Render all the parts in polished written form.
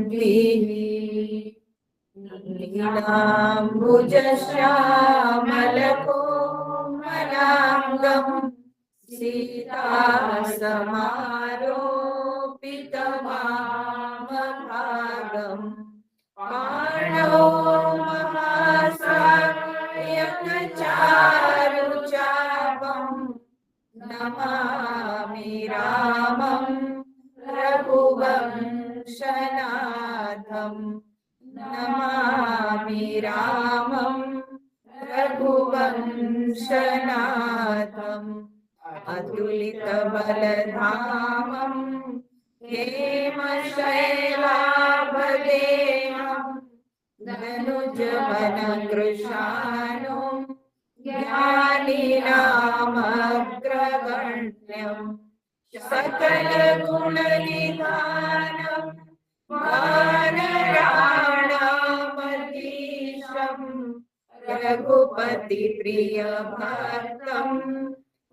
नीलाम्बुजश्यामलकोमलाङ्गम् सीतासमारोपितवामभागम् पाणौ महासायकचारुचापम् नमामि रामं रघुवंशनाथम् नमामि रामं रघुवंशनाथम् अतुलितबलधामम् हेमशैलाभदेहम् धनुजवनकृशानुम् ज्ञानिनामग्रगण्यम् सकलगुणनिधानम् वानराणामधीशम् रघुपतिप्रियभक्तम्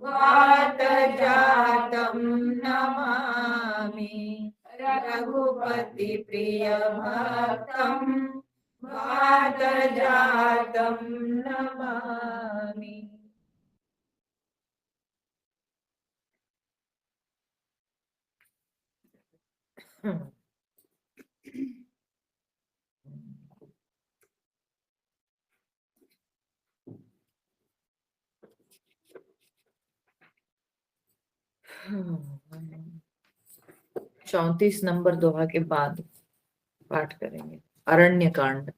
वातजातं नमामि रघुपतिप्रियभक्तम् वातजातं नमामि। चौंतीस नंबर दोहा के बाद पाठ करेंगे अरण्य कांड।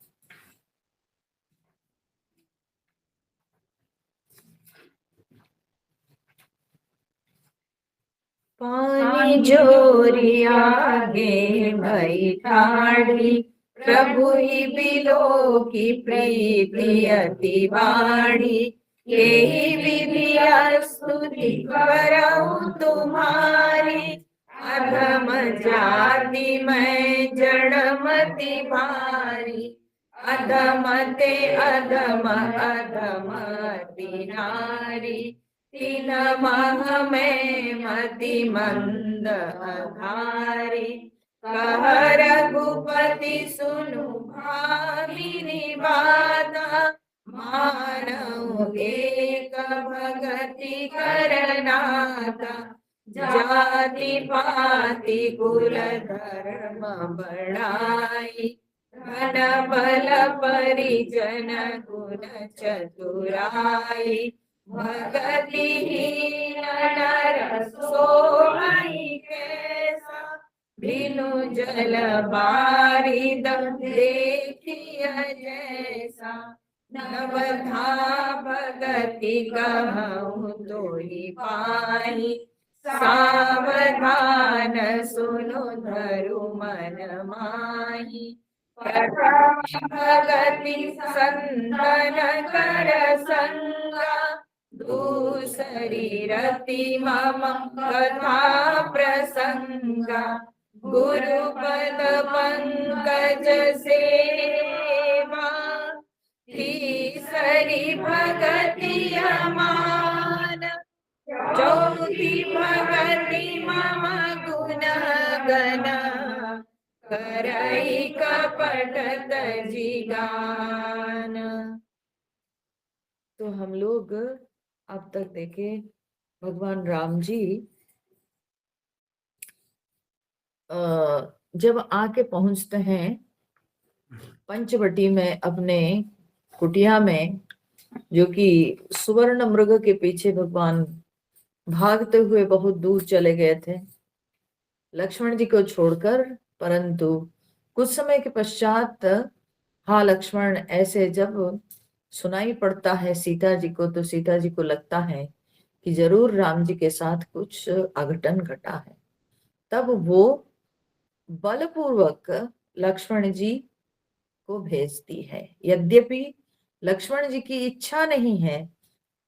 पानी जोरी आगे बैठाड़ी प्रभु ही बिलो की प्रीति अति बाड़ी यही विधि स्तुति करऊं तुम्हारी अधम जाति मैं जड़मति भारी अधमते अधम अधमति नारी तीन मह में मति मंद अधारी कह रघुपति सुनु भामिनी बाता मानव एक भगति करनाता जाति पाति कुल धर्म बढ़ाई धन बल परिजन गुण चतुराई भगति हीन नर सोई कैसा बिनु जल बारिद देखिय जैसा नवधा भगति कहूँ तोहि पाई सावधान सुनु धरु मन माही प्रथम भगति संतन कर संगा दूसरी रति मम कथा प्रसंगा गुरुपद पंकज सेवा तीसरी भगति अमान चौथी भगति मम गुण गण करई कपट तजिगान। तो हम लोग अब तक देखे भगवान राम जी जब आके पहुंचते हैं पंचवटी में अपने कुटिया में, जो कि सुवर्ण मृग के पीछे भगवान भागते हुए बहुत दूर चले गए थे लक्ष्मण जी को छोड़कर, परंतु कुछ समय के पश्चात हाँ लक्ष्मण ऐसे जब सुनाई पड़ता है सीता जी को, तो सीता जी को लगता है कि जरूर राम जी के साथ कुछ अघटन घटा है। तब वो बलपूर्वक लक्ष्मण जी को भेजती है। यद्यपि लक्ष्मण जी की इच्छा नहीं है,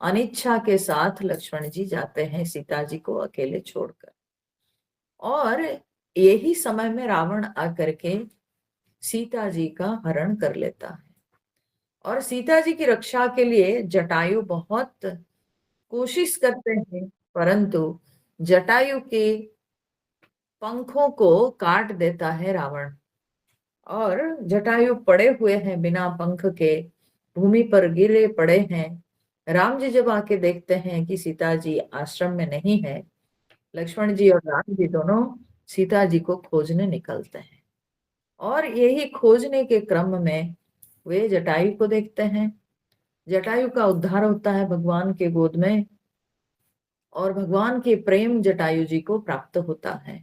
अनिच्छा के साथ लक्ष्मण जी जाते हैं सीता जी को अकेले छोड़कर। और यही समय में रावण आकर के सीता जी का हरण कर लेता है और सीता जी की रक्षा के लिए जटायु बहुत कोशिश करते हैं, परंतु जटायु के पंखों को काट देता है रावण। और जटायु पड़े हुए हैं बिना पंख के, भूमि पर गिरे पड़े हैं। राम जी जब आके देखते हैं कि सीता जी आश्रम में नहीं है, लक्ष्मण जी और राम जी दोनों सीता जी को खोजने निकलते हैं। और यही खोजने के क्रम में वे जटायु को देखते हैं। जटायु का उद्धार होता है भगवान के गोद में, और भगवान के प्रेम जटायु जी को प्राप्त होता है।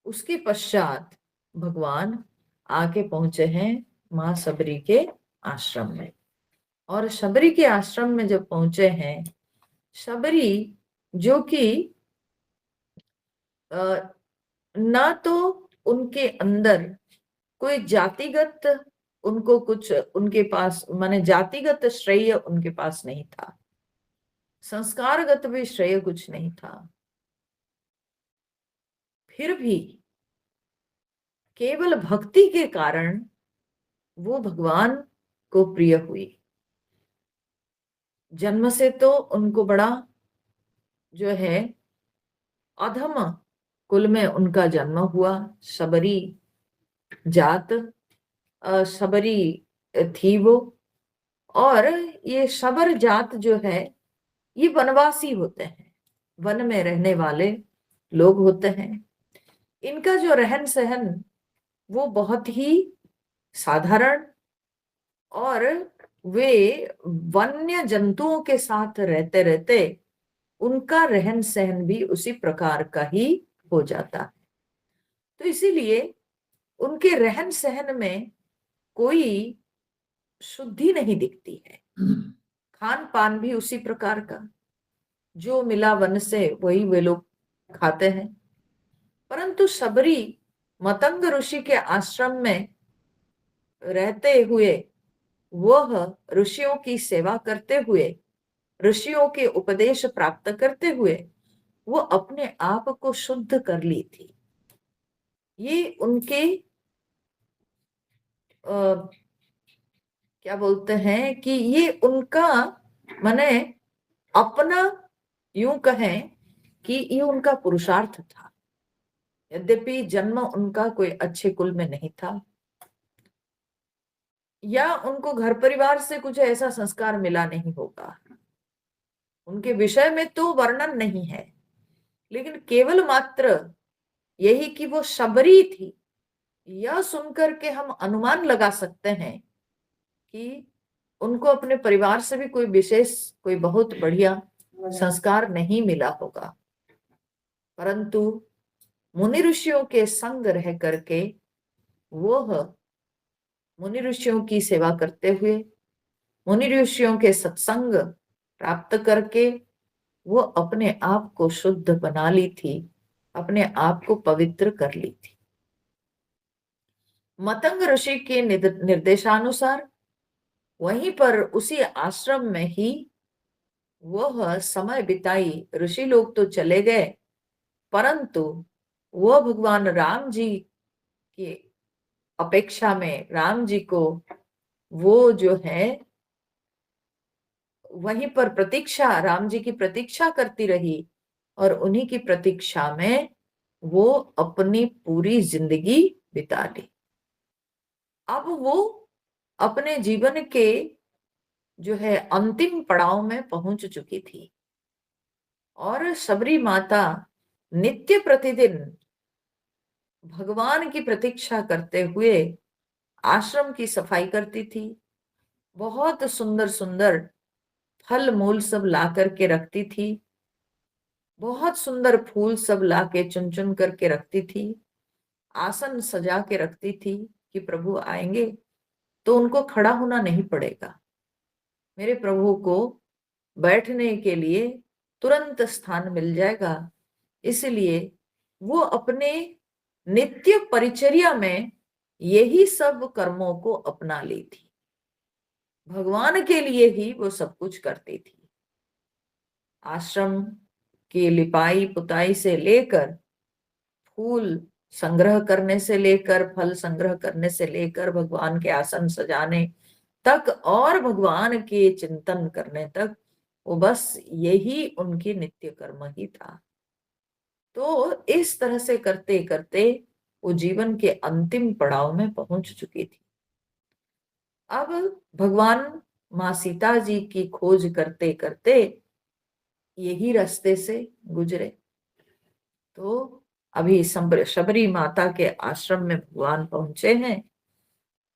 उसके पश्चात भगवान आके पहुंचे हैं मां शबरी के आश्रम में। और शबरी के आश्रम में जब पहुंचे हैं, शबरी जो कि ना तो उनके अंदर कोई जातिगत, उनको कुछ उनके पास माने जातिगत श्रेय उनके पास नहीं था, संस्कारगत भी श्रेय कुछ नहीं था, फिर भी केवल भक्ति के कारण वो भगवान को प्रिय हुई। जन्म से तो उनको बड़ा जो है अधम कुल में उनका जन्म हुआ, शबरी जात, शबरी थी वो। और ये शबर जात जो है ये वनवासी होते हैं, वन में रहने वाले लोग होते हैं। इनका जो रहन सहन वो बहुत ही साधारण, और वे वन्य जंतुओं के साथ रहते रहते उनका रहन सहन भी उसी प्रकार का ही हो जाता है। तो इसीलिए उनके रहन सहन में कोई शुद्धि नहीं दिखती है। खान पान भी उसी प्रकार का, जो मिला वन से वही वे लोग खाते हैं। परंतु शबरी मतंग ऋषि के आश्रम में रहते हुए, वह ऋषियों की सेवा करते हुए, ऋषियों के उपदेश प्राप्त करते हुए वो अपने आप को शुद्ध कर ली थी। ये उनके क्या बोलते हैं कि ये उनका माने अपना, यूं कहें कि ये उनका पुरुषार्थ था। यद्यपि जन्म उनका कोई अच्छे कुल में नहीं था, या उनको घर परिवार से कुछ ऐसा संस्कार मिला नहीं होगा, उनके विषय में तो वर्णन नहीं है, लेकिन केवल मात्र यही कि वो शबरी थी, यह सुनकर के हम अनुमान लगा सकते हैं कि उनको अपने परिवार से भी कोई विशेष, कोई बहुत बढ़िया संस्कार नहीं मिला होगा। परंतु मुनि ऋषियों के संग रह करके वह मुनि ऋषियों की सेवा करते हुए, मुनि ऋषियों के सत्संग प्राप्त करके वो अपने आप को शुद्ध बना ली थी, अपने आप को पवित्र कर ली थी। मतंग ऋषि के निर्देशानुसार वहीं पर उसी आश्रम में ही वह समय बिताई। ऋषि लोग तो चले गए, परंतु वह भगवान राम जी की अपेक्षा में राम जी को वो जो है वहीं पर प्रतीक्षा, राम जी की प्रतीक्षा करती रही, और उन्हीं की प्रतीक्षा में वो अपनी पूरी जिंदगी बिता ली। अब वो अपने जीवन के जो है अंतिम पड़ाव में पहुंच चुकी थी, और शबरी माता नित्य प्रतिदिन भगवान की प्रतीक्षा करते हुए आश्रम की सफाई करती थी। बहुत सुंदर सुंदर फल मूल सब ला करके रखती थी, बहुत सुंदर फूल सब ला के चुन चुन करके रखती थी, आसन सजा के रखती थी कि प्रभु आएंगे तो उनको खड़ा होना नहीं पड़ेगा, मेरे प्रभु को बैठने के लिए तुरंत स्थान मिल जाएगा। इसलिए वो अपने नित्य परिचर्या में यही सब कर्मों को अपना ली थी, भगवान के लिए ही वो सब कुछ करती थी। आश्रम की लिपाई पुताई से लेकर, फूल संग्रह करने से लेकर, फल संग्रह करने से लेकर, भगवान के आसन सजाने तक और भगवान के चिंतन करने तक, वो बस यही उनकी नित्य कर्म ही था। तो इस तरह से करते करते वो जीवन के अंतिम पड़ाव में पहुंच चुकी थी। अब भगवान माँ सीता जी की खोज करते करते यही रास्ते से गुजरे, तो अभी शबरी माता के आश्रम में भगवान पहुंचे हैं।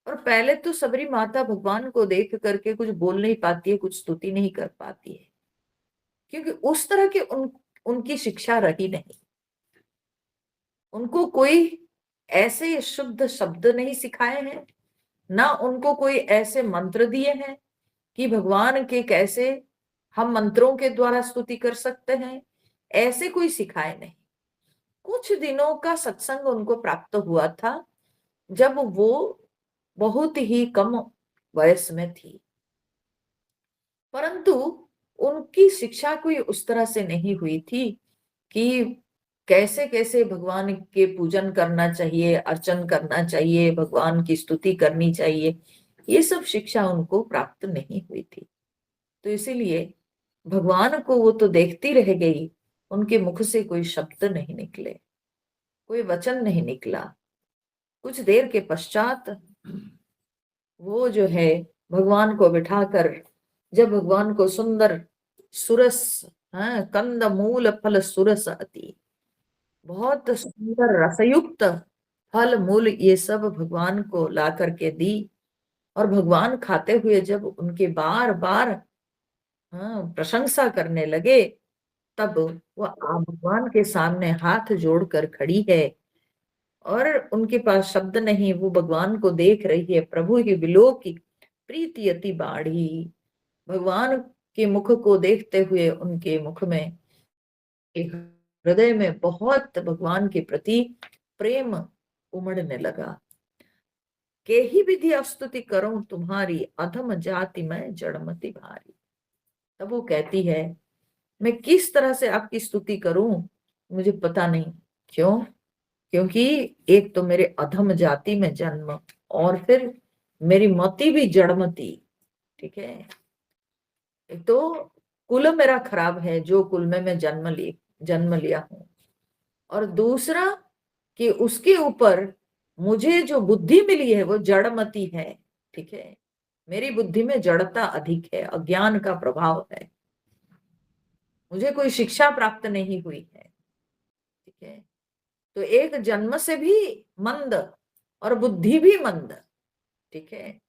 और पहले तो शबरी माता भगवान को देख करके कुछ बोल नहीं पाती है, कुछ स्तुति नहीं कर पाती है, क्योंकि उस तरह के उनकी शिक्षा रही नहीं। उनको कोई ऐसे शुद्ध शब्द नहीं सिखाए हैं, ना उनको कोई ऐसे मंत्र दिए हैं कि भगवान के कैसे हम मंत्रों के द्वारा स्तुति कर सकते हैं, ऐसे कोई सिखाए नहीं। कुछ दिनों का सत्संग उनको प्राप्त हुआ था जब वो बहुत ही कम वयस में थी, परंतु उनकी शिक्षा कोई उस तरह से नहीं हुई थी कि कैसे कैसे भगवान के पूजन करना चाहिए, अर्चन करना चाहिए, भगवान की स्तुति करनी चाहिए। ये सब शिक्षा उनको प्राप्त नहीं हुई थी। तो इसीलिए भगवान को वो तो देखती रह गई, उनके मुख से कोई शब्द नहीं निकले, कोई वचन नहीं निकला। कुछ देर के पश्चात वो जो है भगवान को बिठाकर, जब भगवान को सुंदर सुरस, कंद मूल फल सुरस अति, बहुत सुंदर रसयुक्त फल मूल ये सब भगवान को ला करके दी। और भगवान खाते हुए जब उनके बार बार प्रशंसा करने लगे, तब वो भगवान के सामने हाथ जोड़कर खड़ी है और उनके पास शब्द नहीं, वो भगवान को देख रही है। प्रभु ही विलोक की प्रीति अति बाढ़ी, भगवान के मुख को देखते हुए उनके मुख में एक हृदय में बहुत भगवान के प्रति प्रेम उमड़ने लगा। के ही विधि स्तुति करूं तुम्हारी, अधम जाति में जड़मति भारी। तब वो कहती है, मैं किस तरह से आपकी स्तुति करूं, मुझे पता नहीं। क्यों? क्योंकि एक तो मेरे अधम जाति में जन्म, और फिर मेरी मति भी जड़मती। ठीक है, एक तो कुल मेरा खराब है, जो कुल में मैं जन्म लिया हूं, और दूसरा कि उसके ऊपर मुझे जो बुद्धि मिली है वो जड़मती है। ठीक है, मेरी बुद्धि में जड़ता अधिक है, अज्ञान का प्रभाव है, मुझे कोई शिक्षा प्राप्त नहीं हुई है। ठीक है, तो एक जन्म से भी मंद और बुद्धि भी मंद। ठीक है,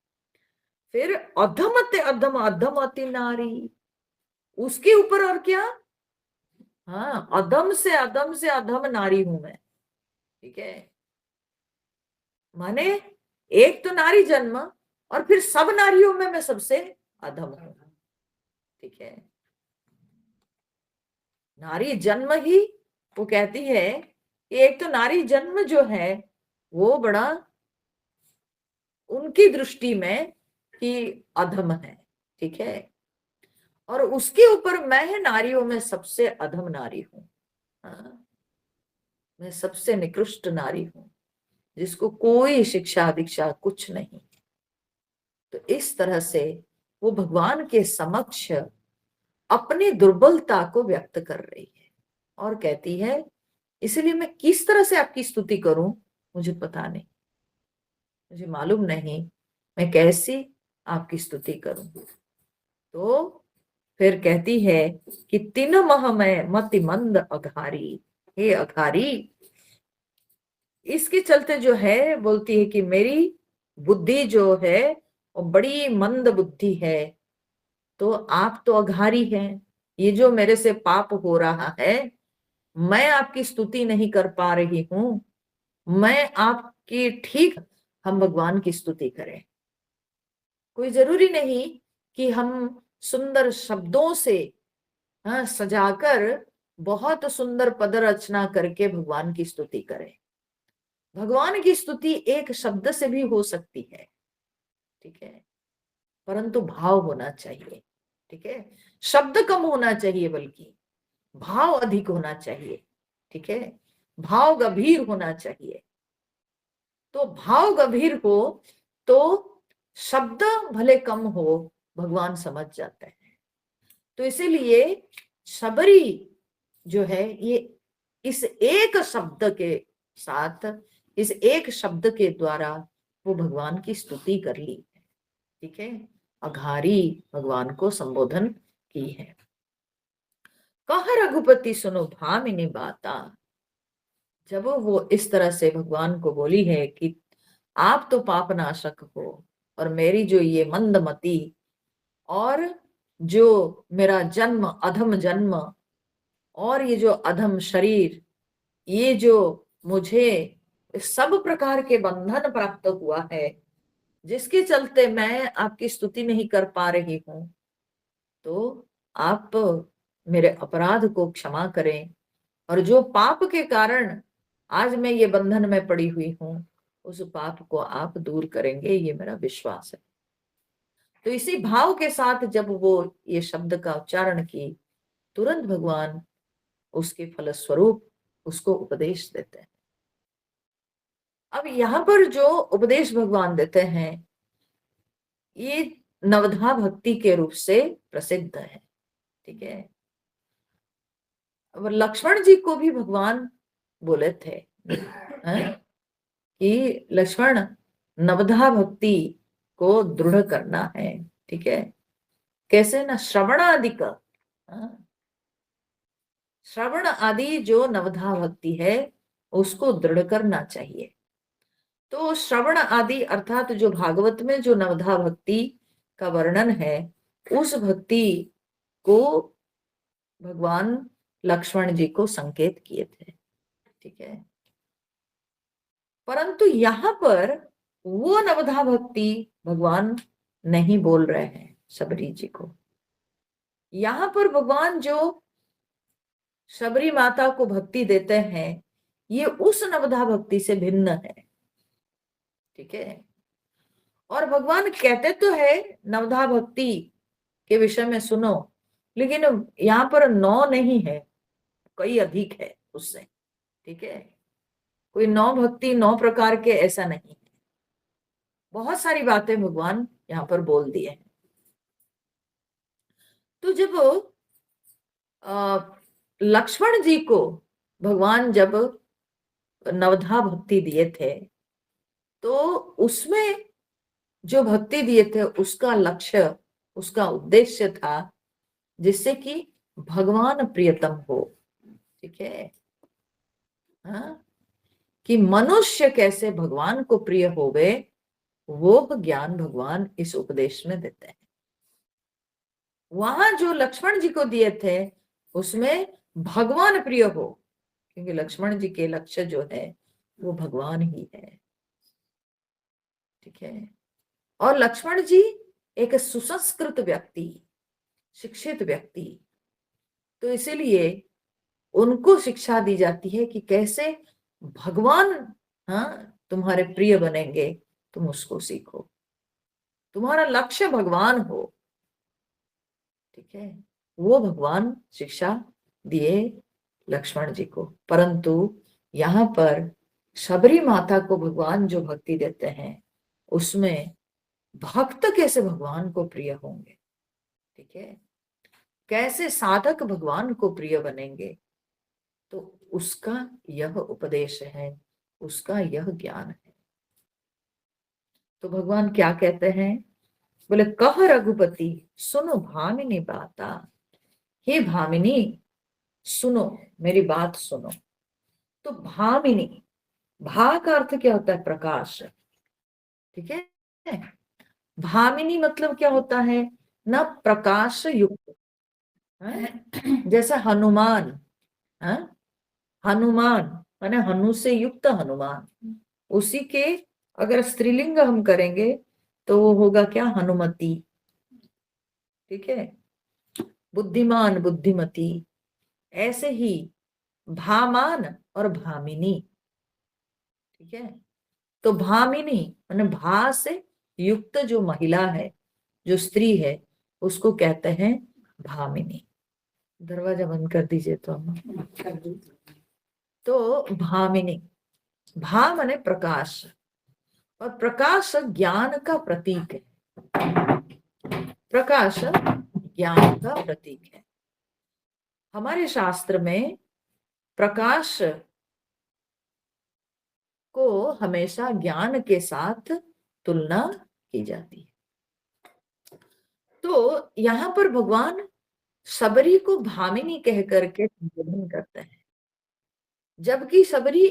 फिर अधमते अधम अधम अति नारी, उसके ऊपर और क्या, हाँ, अधम से अधम नारी हूं मैं। ठीक है, माने एक तो नारी जन्म, और फिर सब नारियों में मैं सबसे अधम हूं। ठीक है, नारी जन्म ही, वो कहती है कि एक तो नारी जन्म जो है वो बड़ा उनकी दृष्टि में कि अधम है। ठीक है, और उसके ऊपर मैं नारियों में सबसे अधम नारी हूं। हाँ, मैं सबसे निकृष्ट नारी हूं, जिसको कोई शिक्षा दीक्षा कुछ नहीं। तो इस तरह से वो भगवान के समक्ष अपनी दुर्बलता को व्यक्त कर रही है और कहती है, इसलिए मैं किस तरह से आपकी स्तुति करूं, मुझे पता नहीं, मुझे मालूम नहीं मैं कैसी आपकी स्तुति करूं। तो फिर कहती है कि तीन मह में मति मंद अघारी, हे अघारी, इसके चलते जो है बोलती है कि मेरी बुद्धि जो है वो बड़ी मंद बुद्धि है। तो आप तो अघारी हैं, ये जो मेरे से पाप हो रहा है, मैं आपकी स्तुति नहीं कर पा रही हूं, मैं आपकी ठीक, हम भगवान की स्तुति करें। कोई जरूरी नहीं कि हम सुंदर शब्दों से सजाकर बहुत सुंदर पद रचना करके भगवान की स्तुति करें। भगवान की स्तुति एक शब्द से भी हो सकती है। ठीक है, परंतु भाव होना चाहिए। ठीक है, शब्द कम होना चाहिए, बल्कि भाव अधिक होना चाहिए। ठीक है, भाव गंभीर होना चाहिए। तो भाव गंभीर हो तो शब्द भले कम हो, भगवान समझ जाते हैं। तो इसीलिए शबरी जो है ये इस एक शब्द के साथ इस एक शब्द के द्वारा वो भगवान की स्तुति कर ली, ठीक है, अघारी भगवान को संबोधन की है। कह रघुपति सुनो भामिनी बाता, जब वो इस तरह से भगवान को बोली है कि आप तो पाप नाशक हो, और मेरी जो ये मंदमति और जो मेरा जन्म अधम जन्म और ये जो अधम शरीर, ये जो मुझे सब प्रकार के बंधन प्राप्त हुआ है, जिसके चलते मैं आपकी स्तुति नहीं कर पा रही हूं, तो आप मेरे अपराध को क्षमा करें, और जो पाप के कारण आज मैं ये बंधन में पड़ी हुई हूं, उस पाप को आप दूर करेंगे, ये मेरा विश्वास है। तो इसी भाव के साथ जब वो ये शब्द का उच्चारण की, तुरंत भगवान उसके फलस्वरूप उसको उपदेश देते हैं। अब यहाँ पर जो उपदेश भगवान देते हैं, ये नवधा भक्ति के रूप से प्रसिद्ध है, ठीक है। अब लक्ष्मण जी को भी भगवान बोले थे कि लक्ष्मण, नवधा भक्ति को दृढ़ करना है, ठीक है। कैसे ना, श्रवण आदि का, श्रवण आदि जो नवधा भक्ति है उसको दृढ़ करना चाहिए। तो श्रवण आदि अर्थात जो भागवत में जो नवधा भक्ति का वर्णन है, उस भक्ति को भगवान लक्ष्मण जी को संकेत किए थे, ठीक है। परंतु यहाँ पर वो नवधा भक्ति भगवान नहीं बोल रहे हैं शबरी जी को। यहाँ पर भगवान जो शबरी माता को भक्ति देते हैं, ये उस नवधा भक्ति से भिन्न है, ठीक है। और भगवान कहते तो है नवधा भक्ति के विषय में सुनो, लेकिन यहाँ पर 9 नहीं है, कई अधिक है उससे, ठीक है। कोई 9 भक्ति 9 प्रकार के ऐसा नहीं है, बहुत सारी बातें भगवान यहाँ पर बोल दिए हैं। तो जब लक्ष्मण जी को भगवान जब नवधा भक्ति दिए थे, तो उसमें जो भक्ति दिए थे उसका लक्ष्य, उसका उद्देश्य था जिससे कि भगवान प्रियतम हो, ठीक है। हाँ, कि मनुष्य कैसे भगवान को प्रिय होवे, वो ज्ञान भगवान इस उपदेश में देते हैं। वहां जो लक्ष्मण जी को दिए थे उसमें भगवान प्रिय हो, क्योंकि लक्ष्मण जी के लक्ष्य जो है वो भगवान ही है, ठीक है। और लक्ष्मण जी एक सुसंस्कृत व्यक्ति, शिक्षित व्यक्ति, तो इसीलिए उनको शिक्षा दी जाती है कि कैसे भगवान, हाँ, तुम्हारे प्रिय बनेंगे, तुम उसको सीखो, तुम्हारा लक्ष्य भगवान हो, ठीक है। वो भगवान शिक्षा दिए लक्ष्मण जी को। परंतु यहाँ पर शबरी माता को भगवान जो भक्ति देते हैं, उसमें भक्त कैसे भगवान को प्रिय होंगे, ठीक है, कैसे साधक भगवान को प्रिय बनेंगे, तो उसका यह उपदेश है, उसका यह ज्ञान है। तो भगवान क्या कहते हैं, बोले कह रघुपति सुनो भामिनी बाता, हे भामिनी सुनो, मेरी बात सुनो। तो भामिनी, भा का अर्थ क्या होता है, प्रकाश, ठीक है। भामिनी मतलब क्या होता है ना, प्रकाश युक्त, जैसा हनुमान, हनुमान माने हनु से युक्त हनुमान, उसी के अगर स्त्रीलिंग हम करेंगे तो वो होगा क्या, हनुमति, ठीक है। बुद्धिमान, बुद्धिमती, ऐसे ही भामान और भामिनी, ठीक है। तो भामिनी माने भा से युक्त जो महिला है, जो स्त्री है, उसको कहते हैं भामिनी। दरवाजा बंद कर दीजिए तो हम कर दीजिए। तो भामिनी, भा माने प्रकाश, और प्रकाश ज्ञान का प्रतीक है, प्रकाश ज्ञान का प्रतीक है। हमारे शास्त्र में प्रकाश को हमेशा ज्ञान के साथ तुलना की जाती है। तो यहाँ पर भगवान सबरी को भामिनी कह करके संबोधन करते हैं, जबकि सबरी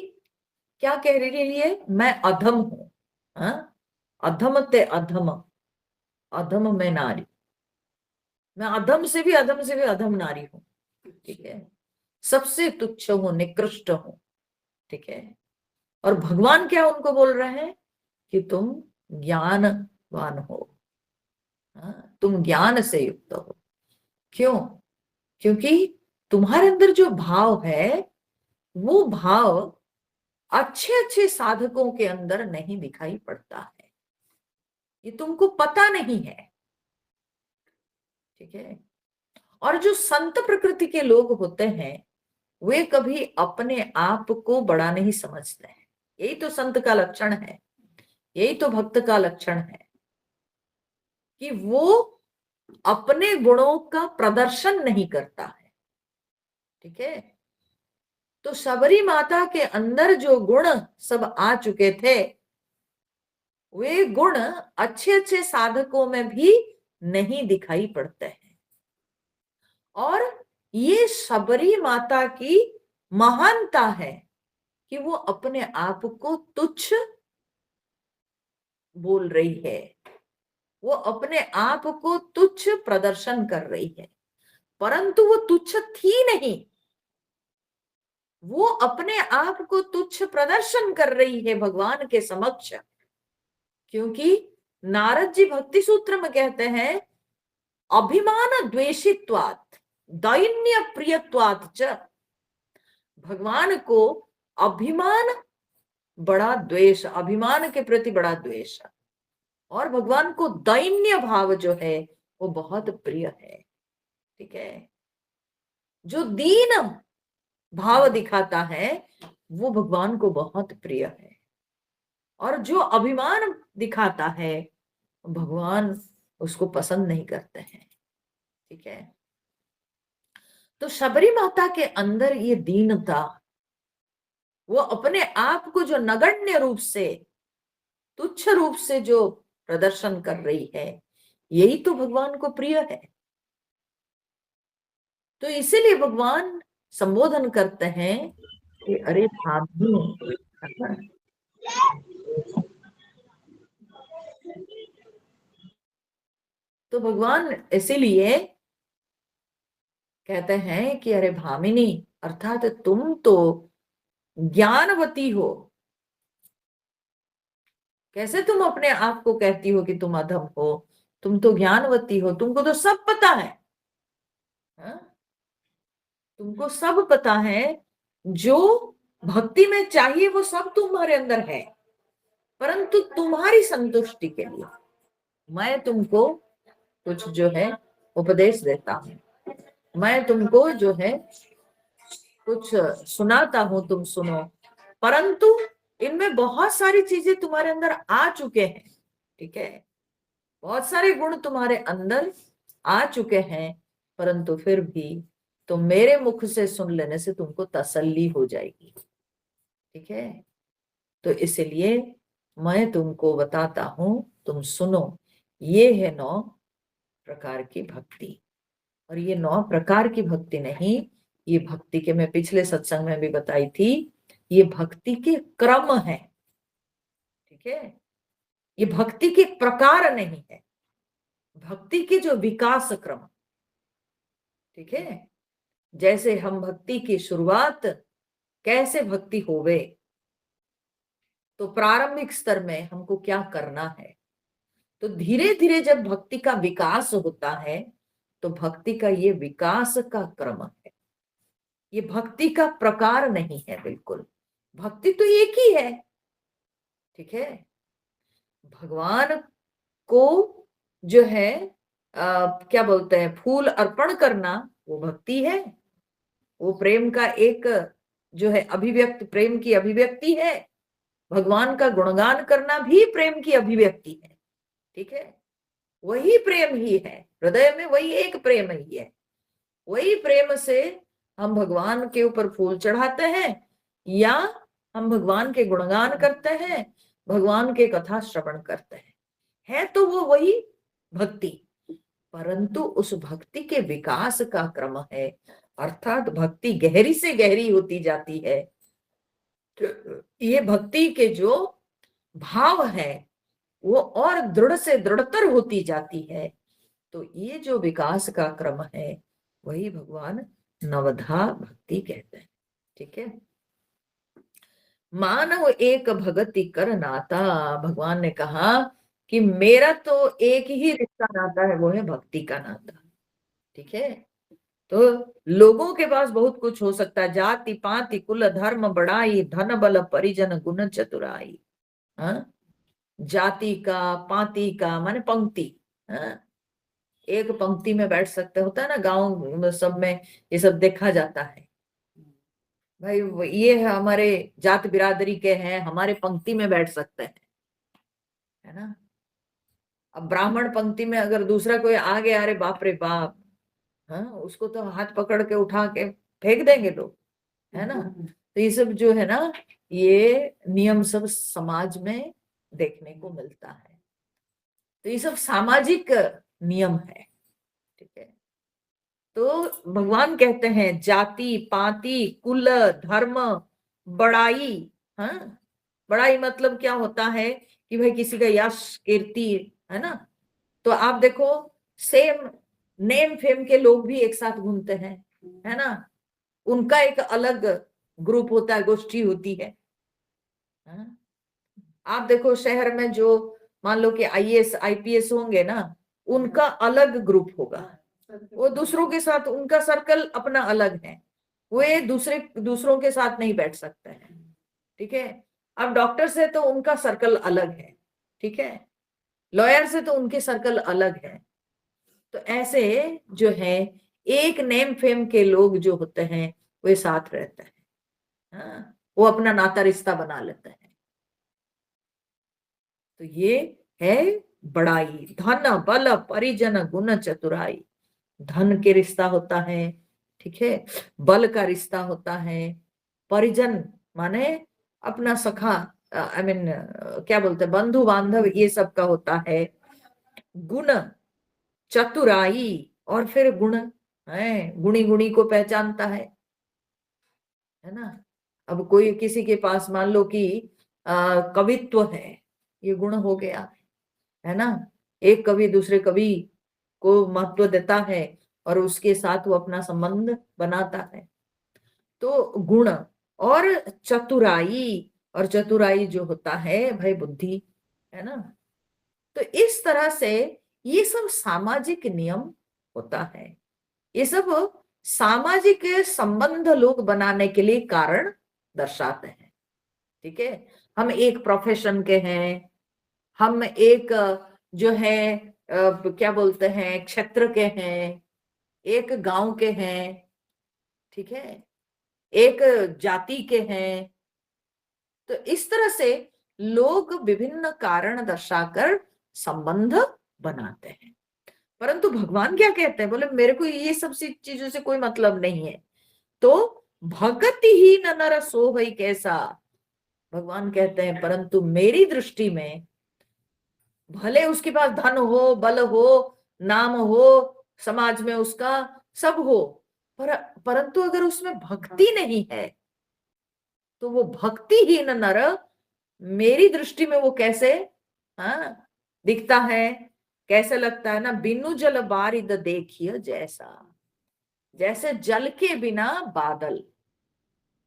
क्या कह रही है? मैं अधम हूं। हाँ? अधम ते अधम, अधम मैं नारी, मैं अधम से भी अधम से भी अधम नारी हूं। ठीक है, सबसे तुच्छ हूं, निकृष्ट हूं। ठीक है, और भगवान क्या उनको बोल रहे हैं कि तुम ज्ञानवान हो। हाँ? तुम ज्ञान से युक्त हो। क्यों? क्योंकि तुम्हारे अंदर जो भाव है वो भाव अच्छे अच्छे साधकों के अंदर नहीं दिखाई पड़ता है, ये तुमको पता नहीं है। ठीक है, और जो संत प्रकृति के लोग होते हैं वे कभी अपने आप को बड़ा नहीं समझते हैं। यही तो संत का लक्षण है, यही तो भक्त का लक्षण है कि वो अपने गुणों का प्रदर्शन नहीं करता है। ठीक है, तो सबरी माता के अंदर जो गुण सब आ चुके थे वे गुण अच्छे अच्छे साधकों में भी नहीं दिखाई पड़ते हैं। और ये सबरी माता की महानता है कि वो अपने आप को तुच्छ बोल रही है, वो अपने आप को तुच्छ प्रदर्शन कर रही है, परंतु वो तुच्छ थी नहीं, वो अपने आप को तुच्छ प्रदर्शन कर रही है भगवान के समक्ष। क्योंकि नारद जी भक्ति सूत्र में कहते हैं अभिमान द्वेषित्वात् दैन्य प्रियत्वात् च, भगवान को अभिमान बड़ा द्वेष, अभिमान के प्रति बड़ा द्वेष, और भगवान को दैन्य भाव जो है वो बहुत प्रिय है। ठीक है, जो दीन भाव दिखाता है वो भगवान को बहुत प्रिय है, और जो अभिमान दिखाता है भगवान उसको पसंद नहीं करते हैं। ठीक है, तो शबरी माता के अंदर ये दीनता, वो अपने आप को जो नगण्य रूप से, तुच्छ रूप से जो प्रदर्शन कर रही है, यही तो भगवान को प्रिय है। तो इसीलिए भगवान संबोधन करते हैं कि अरे भाभी, तो भगवान इसीलिए कहते हैं कि अरे भामिनी, अर्थात तुम तो ज्ञानवती हो। कैसे तुम अपने आप को कहती हो कि तुम अधम हो? तुम तो ज्ञानवती हो, तुमको तो सब पता है। हा? तुमको सब पता है, जो भक्ति में चाहिए वो सब तुम्हारे अंदर है, परंतु तुम्हारी संतुष्टि के लिए मैं तुमको कुछ जो है उपदेश देता हूं, मैं तुमको जो है कुछ सुनाता हूं, तुम सुनो। परंतु इनमें बहुत सारी चीजें तुम्हारे अंदर आ चुके हैं। ठीक है, बहुत सारे गुण तुम्हारे अंदर आ चुके हैं, परंतु फिर भी तुम मेरे मुख से सुन लेने से तुमको तसल्ली हो जाएगी। ठीक है, तो इसलिए मैं तुमको बताता हूं, तुम सुनो। ये है 9 प्रकार की भक्ति, और ये 9 प्रकार की भक्ति नहीं, ये भक्ति के मैं पिछले सत्संग में भी बताई थी, ये भक्ति के क्रम है। ठीक है, ये भक्ति के प्रकार नहीं है, भक्ति के जो विकास क्रम। ठीक है, जैसे हम भक्ति की शुरुआत कैसे भक्ति होवे, तो प्रारंभिक स्तर में हमको क्या करना है, तो धीरे धीरे जब भक्ति का विकास होता है तो भक्ति का ये विकास का क्रम है, ये भक्ति का प्रकार नहीं है। बिल्कुल भक्ति तो एक ही है। ठीक है, भगवान को जो है क्या बोलते हैं, फूल अर्पण करना वो भक्ति है, वो प्रेम का एक जो है अभिव्यक्ति, प्रेम की अभिव्यक्ति है। भगवान का गुणगान करना भी प्रेम की अभिव्यक्ति है। ठीक है, वही प्रेम ही है, हृदय में वही एक प्रेम ही है। वही प्रेम से हम भगवान के ऊपर फूल चढ़ाते हैं या हम भगवान के गुणगान करते हैं, भगवान के कथा श्रवण करते हैं, है तो वो वही भक्ति, परंतु उस भक्ति के विकास का क्रम है, अर्थात भक्ति गहरी से गहरी होती जाती है। तो ये भक्ति के जो भाव है वो और दृढ़ से दृढ़तर होती जाती है। तो ये जो विकास का क्रम है वही भगवान नवधा भक्ति कहते हैं। ठीक है, मानव एक भगति कर नाता, भगवान ने कहा कि मेरा तो एक ही रिश्ता नाता है, वो है भक्ति का नाता। ठीक है, तो लोगों के पास बहुत कुछ हो सकता है, जाति पाति कुल धर्म बड़ाई धन बल परिजन गुण चतुराई। हाँ, जाति का पाति का माने पंक्ति, हाँ, एक पंक्ति में बैठ सकते, होता है ना गांव सब में ये सब देखा जाता है, भाई ये हमारे जात बिरादरी के हैं, हमारे पंक्ति में बैठ सकते हैं, है ना। अब ब्राह्मण पंक्ति में अगर दूसरा कोई आ गया, अरे बाप रे बाप, हाँ, उसको तो हाथ पकड़ के उठा के फेंक देंगे लोग, है ना। तो ये सब जो है ना, ये नियम सब समाज में देखने को मिलता है, तो ये सब सामाजिक नियम है। ठीक है, तो भगवान कहते हैं जाति पाति कुल धर्म बड़ाई, हाँ, बड़ाई मतलब क्या होता है कि भाई किसी का यश कीर्ति, है ना। तो आप देखो सेम नेम फेम के लोग भी एक साथ घूमते हैं, है ना, उनका एक अलग ग्रुप होता है, गोष्ठी होती है। हाँ? आप देखो शहर में जो मान लो कि आईएएस आईपीएस होंगे ना, उनका अलग ग्रुप होगा, वो दूसरों के साथ, उनका सर्कल अपना अलग है, वे दूसरों के साथ नहीं बैठ सकते हैं। ठीक है, अब डॉक्टर से तो उनका सर्कल अलग है, ठीक है, लॉयर से तो उनके सर्कल अलग है। तो ऐसे जो है एक नेम फेम के लोग जो होते हैं वे साथ रहते हैं, हाँ, वो अपना नाता रिश्ता बना लेते हैं। तो ये है बड़ाई, धन बल परिजन गुण चतुराई। धन के रिश्ता होता है, ठीक है, बल का रिश्ता होता है, परिजन माने अपना सखा, आई मीन क्या बोलते हैं, बंधु बांधव, ये सब का होता है। गुण चतुराई, और फिर गुण है, गुणी गुणी को पहचानता है ना। अब कोई किसी के पास मान लो कि कवित्व है, ये गुण हो गया, है ना। एक कवि दूसरे कवि को महत्व देता है और उसके साथ वो अपना संबंध बनाता है, तो गुण। और चतुराई, और चतुराई जो होता है भाई बुद्धि, है ना। तो इस तरह से ये सब सामाजिक नियम होता है, ये सब सामाजिक संबंध लोग बनाने के लिए कारण दर्शाते हैं। ठीक है, हम एक प्रोफेशन के हैं, हम एक जो है क्या बोलते हैं क्षेत्र के हैं, एक गांव के हैं, ठीक है, एक जाति के हैं। तो इस तरह से लोग विभिन्न कारण दर्शाकर संबंध बनाते हैं। परंतु भगवान क्या कहते हैं, बोले मेरे को ये सब चीजों से कोई मतलब नहीं है। तो भगति ही न नर सो भई कैसा, भगवान कहते हैं परंतु मेरी दृष्टि में भले उसके पास धन हो, बल हो, नाम हो, समाज में उसका सब हो, परंतु अगर उसमें भक्ति नहीं है तो वो भक्तिहीन नर मेरी दृष्टि में वो कैसे, हाँ, दिखता है, कैसे लगता है ना, बिनु जल बारिद देखिए जैसा, जैसे जल के बिना बादल,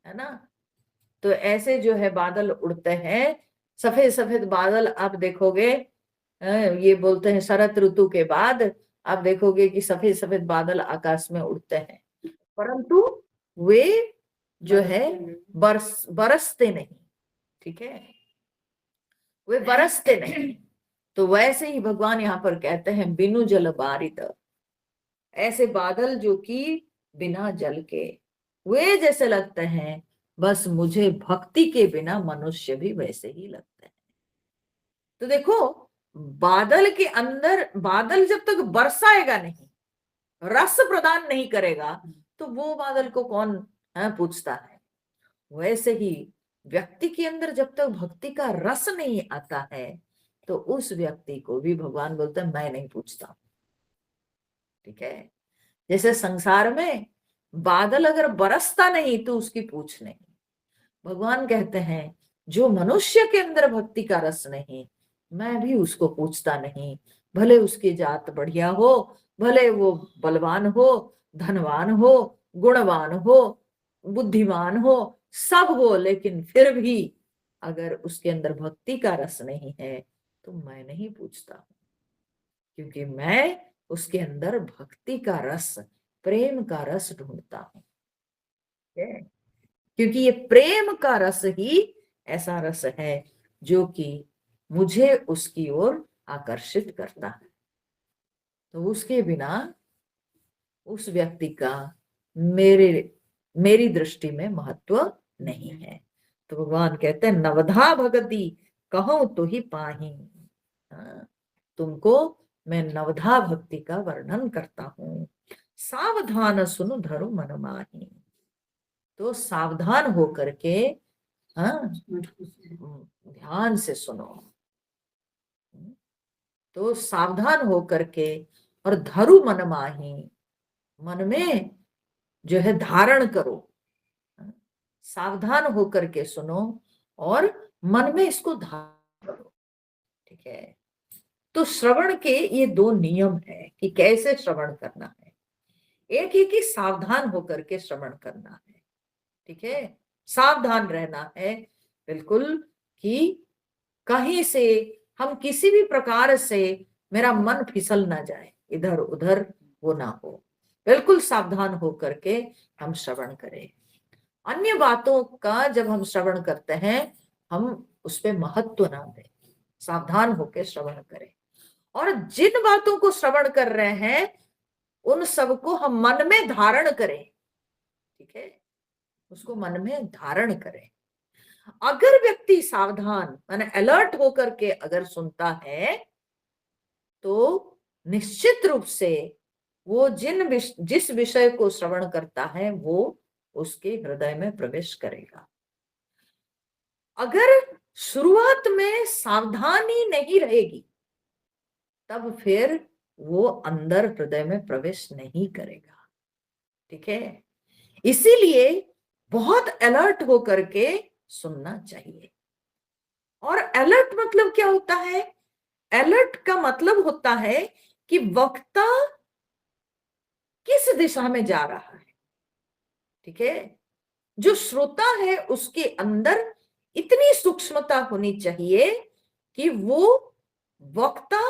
है ना। तो ऐसे जो है बादल उड़ते हैं, सफेद सफेद बादल आप देखोगे, ये बोलते हैं शरद ऋतु के बाद आप देखोगे कि सफेद सफेद बादल आकाश में उड़ते हैं, परंतु वे जो है बरसते नहीं। ठीक है, वे बरसते नहीं। तो वैसे ही भगवान यहाँ पर कहते हैं बिनु जल बारिद, ऐसे बादल जो कि बिना जल के, वे जैसे लगते हैं, बस मुझे भक्ति के बिना मनुष्य भी वैसे ही लगते हैं। तो देखो बादल के अंदर, बादल जब तक बरसाएगा नहीं, रस प्रदान नहीं करेगा, तो वो बादल को कौन पूछता है। वैसे ही व्यक्ति के अंदर जब तक भक्ति का रस नहीं आता है तो उस व्यक्ति को भी भगवान बोलते हैं मैं नहीं पूछता। ठीक है, जैसे संसार में बादल अगर बरसता नहीं तो उसकी पूछ नहीं। भगवान कहते हैं जो मनुष्य के अंदर भक्ति का रस नहीं, मैं भी उसको पूछता नहीं। भले उसकी जात बढ़िया हो, भले वो बलवान हो, धनवान हो, गुणवान हो, बुद्धिमान हो, सब हो, लेकिन फिर भी अगर उसके अंदर भक्ति का रस नहीं है तो मैं नहीं पूछता, क्योंकि मैं उसके अंदर भक्ति का रस, प्रेम का रस ढूंढता हूं। क्योंकि ये प्रेम का रस ही ऐसा रस है जो कि मुझे उसकी ओर आकर्षित करता है। तो उसके बिना उस व्यक्ति का मेरी दृष्टि में महत्व नहीं है। तो भगवान कहते हैं नवधा भगति कहो तो ही पाही। तुमको मैं नवधा भक्ति का वर्णन करता हूं। सावधान सुनो धरो मन माही। तो सावधान होकर के, हाँ, ध्यान से सुनो। तो सावधान होकर के और धरु मन माही, मन में जो है धारण करो। सावधान होकर के सुनो और मन में इसको धारण करो। ठीक है, तो श्रवण के ये दो नियम है कि कैसे श्रवण करना है। एक ही कि सावधान होकर के श्रवण करना है। ठीक है, सावधान रहना है बिल्कुल कि कहीं से हम किसी भी प्रकार से मेरा मन फिसल ना जाए, इधर उधर वो ना हो। बिल्कुल सावधान होकर के हम श्रवण करें। अन्य बातों का जब हम श्रवण करते हैं हम उस पर महत्व ना दें, सावधान होकर श्रवण करें। और जिन बातों को श्रवण कर रहे हैं उन सबको हम मन में धारण करें। ठीक है, उसको मन में धारण करें। अगर व्यक्ति सावधान माने अलर्ट होकर के अगर सुनता है तो निश्चित रूप से वो जिस विषय को श्रवण करता है वो उसके हृदय में प्रवेश करेगा। अगर शुरुआत में सावधानी नहीं रहेगी तब फिर वो अंदर हृदय में प्रवेश नहीं करेगा। ठीक है, इसीलिए बहुत अलर्ट होकर के सुनना चाहिए। और अलर्ट मतलब क्या होता है? अलर्ट का मतलब होता है कि वक्ता किस दिशा में जा रहा है। ठीक है, जो श्रोता है उसके अंदर इतनी सूक्ष्मता होनी चाहिए कि वो वक्ता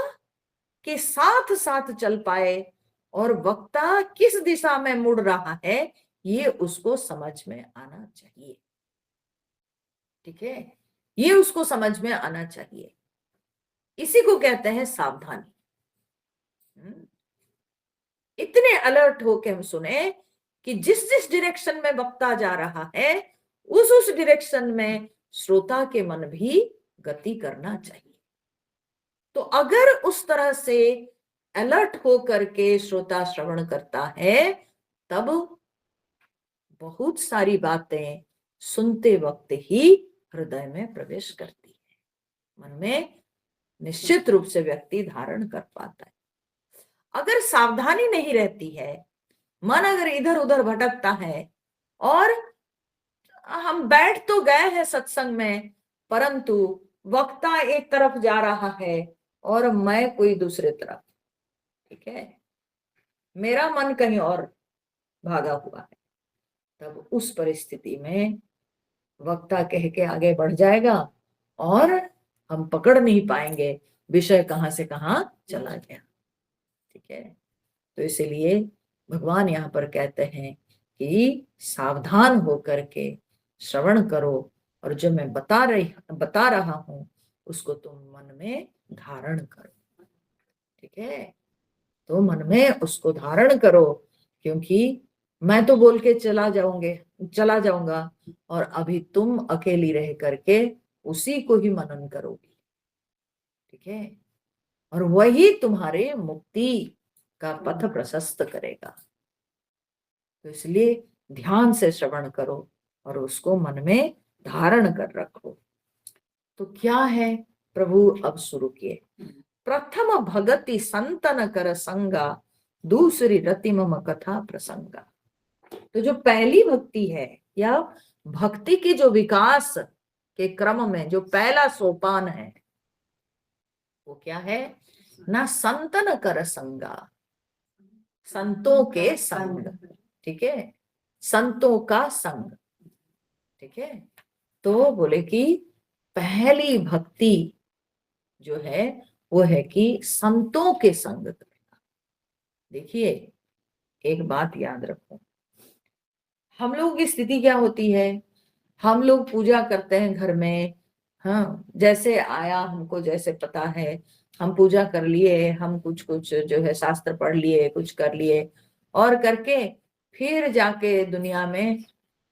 के साथ साथ चल पाए और वक्ता किस दिशा में मुड़ रहा है ये उसको समझ में आना चाहिए। ठीक है, ये उसको समझ में आना चाहिए। इसी को कहते हैं सावधानी। इतने अलर्ट होके हम सुने कि जिस जिस डायरेक्शन में वक्ता जा रहा है उस डायरेक्शन में श्रोता के मन भी गति करना चाहिए। तो अगर उस तरह से अलर्ट होकर के श्रोता श्रवण करता है तब बहुत सारी बातें सुनते वक्त ही हृदय में प्रवेश करती है, मन में निश्चित रूप से व्यक्ति धारण कर पाता है। अगर सावधानी नहीं रहती है, मन अगर इधर उधर भटकता है और हम बैठ तो गए हैं सत्संग में परंतु वक्ता एक तरफ जा रहा है और मैं कोई दूसरे तरफ, ठीक है, मेरा मन कहीं और भागा हुआ है, तब उस परिस्थिति में वक्ता कह के आगे बढ़ जाएगा और हम पकड़ नहीं पाएंगे विषय कहां से कहां चला गया। ठीक है, तो इसलिए भगवान यहाँ पर कहते हैं कि सावधान होकर के श्रवण करो और जो मैं बता रहा हूं उसको तुम मन में धारण करो। ठीक है, तो मन में उसको धारण करो, क्योंकि मैं तो बोल के चला जाऊंगा और अभी तुम अकेली रह करके उसी को ही मनन करोगी। ठीक है, और वही तुम्हारे मुक्ति का पथ प्रशस्त करेगा। तो इसलिए ध्यान से श्रवण करो और उसको मन में धारण कर रखो। तो क्या है प्रभु अब शुरू किए, प्रथम भगति संतन कर संगा, दूसरी रति मम कथा प्रसंगा। तो जो पहली भक्ति है या भक्ति की जो विकास के क्रम में जो पहला सोपान है वो क्या है ना, संतन कर संगा, संतों के संग, ठीक है, संतों का संग, ठीक है। तो बोले कि पहली भक्ति जो है वो है कि संतों के संग करना। देखिए एक बात याद रखो, हम लोगों की स्थिति क्या होती है, हम लोग पूजा करते हैं घर में, हाँ जैसे आया हमको जैसे पता है हम पूजा कर लिए, हम कुछ कुछ जो है शास्त्र पढ़ लिए, कुछ कर लिए और करके फिर जाके दुनिया में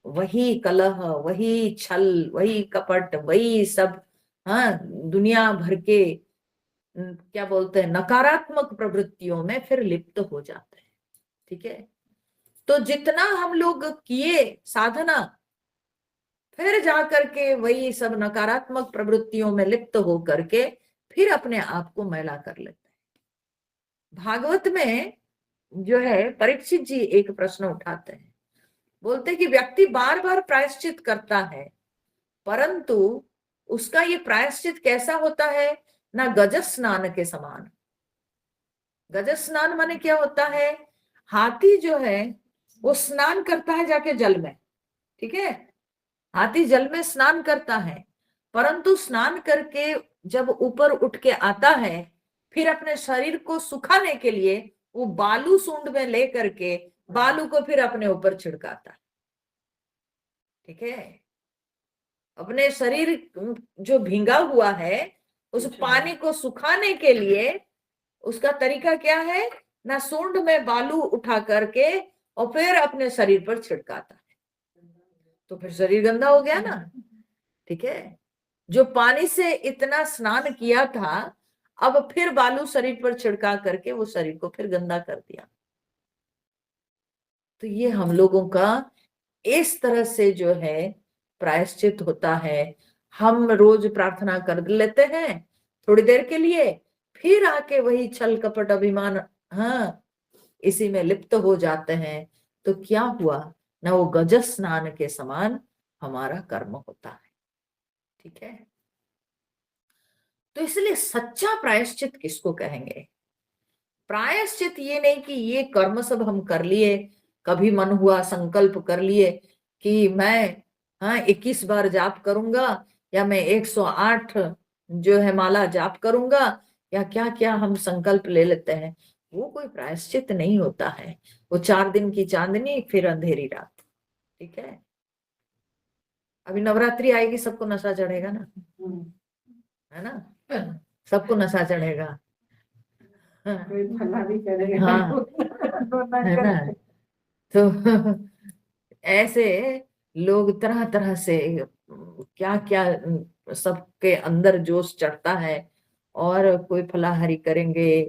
वही कलह, वही छल, वही कपट, वही सब, हाँ दुनिया भर के क्या बोलते हैं नकारात्मक प्रवृत्तियों में फिर लिप्त हो जाते हैं, ठीक है। तो जितना हम लोग किए साधना, फिर जाकर के वही सब नकारात्मक प्रवृत्तियों में लिप्त हो करके फिर अपने आप को मैला कर लेते हैं। भागवत में जो है परीक्षित जी एक प्रश्न उठाते हैं, बोलते हैं कि व्यक्ति बार बार प्रायश्चित करता है, परंतु उसका ये प्रायश्चित कैसा होता है ना, गज स्नान के समान। गज स्नान माने क्या होता है, हाथी जो है वो स्नान करता है जाके जल में, ठीक है, हाथी जल में स्नान करता है, परंतु स्नान करके जब ऊपर उठ के आता है फिर अपने शरीर को सुखाने के लिए वो बालू सूंड में ले करके बालू को फिर अपने ऊपर छिड़काता है, ठीक है। अपने शरीर जो भींगा हुआ है उस पानी को सुखाने के लिए उसका तरीका क्या है ना, सूंड में बालू उठा करके और फिर अपने शरीर पर छिड़काता है, तो फिर शरीर गंदा हो गया ना, ठीक है। जो पानी से इतना स्नान किया था अब फिर बालू शरीर पर छिड़का करके वो शरीर को फिर गंदा कर दिया। तो ये हम लोगों का इस तरह से जो है प्रायश्चित होता है। हम रोज प्रार्थना कर लेते हैं थोड़ी देर के लिए, फिर आके वही छल कपट अभिमान, हाँ इसी में लिप्त हो जाते हैं। तो क्या हुआ ना, वो गज स्नान के समान हमारा कर्म होता है, ठीक है। तो इसलिए सच्चा प्रायश्चित किसको कहेंगे, प्रायश्चित ये नहीं कि ये कर्म सब हम कर लिए, कभी मन हुआ संकल्प कर लिए कि मैं हाँ 21 बार जाप करूंगा या मैं 108 जो है माला जाप करूंगा, या क्या क्या हम संकल्प ले लेते हैं, वो कोई प्रायश्चित नहीं होता है। वो 4 दिन की चांदनी फिर अंधेरी रात, ठीक है। अभी नवरात्रि आएगी, सबको नशा चढ़ेगा ना, है ना, सबको नशा चढ़ेगा, कोई भला भी करेगा, हाँ है ना। तो ऐसे लोग तरह तरह से क्या क्या सबके अंदर जोश चढ़ता है, और कोई फलाहारी करेंगे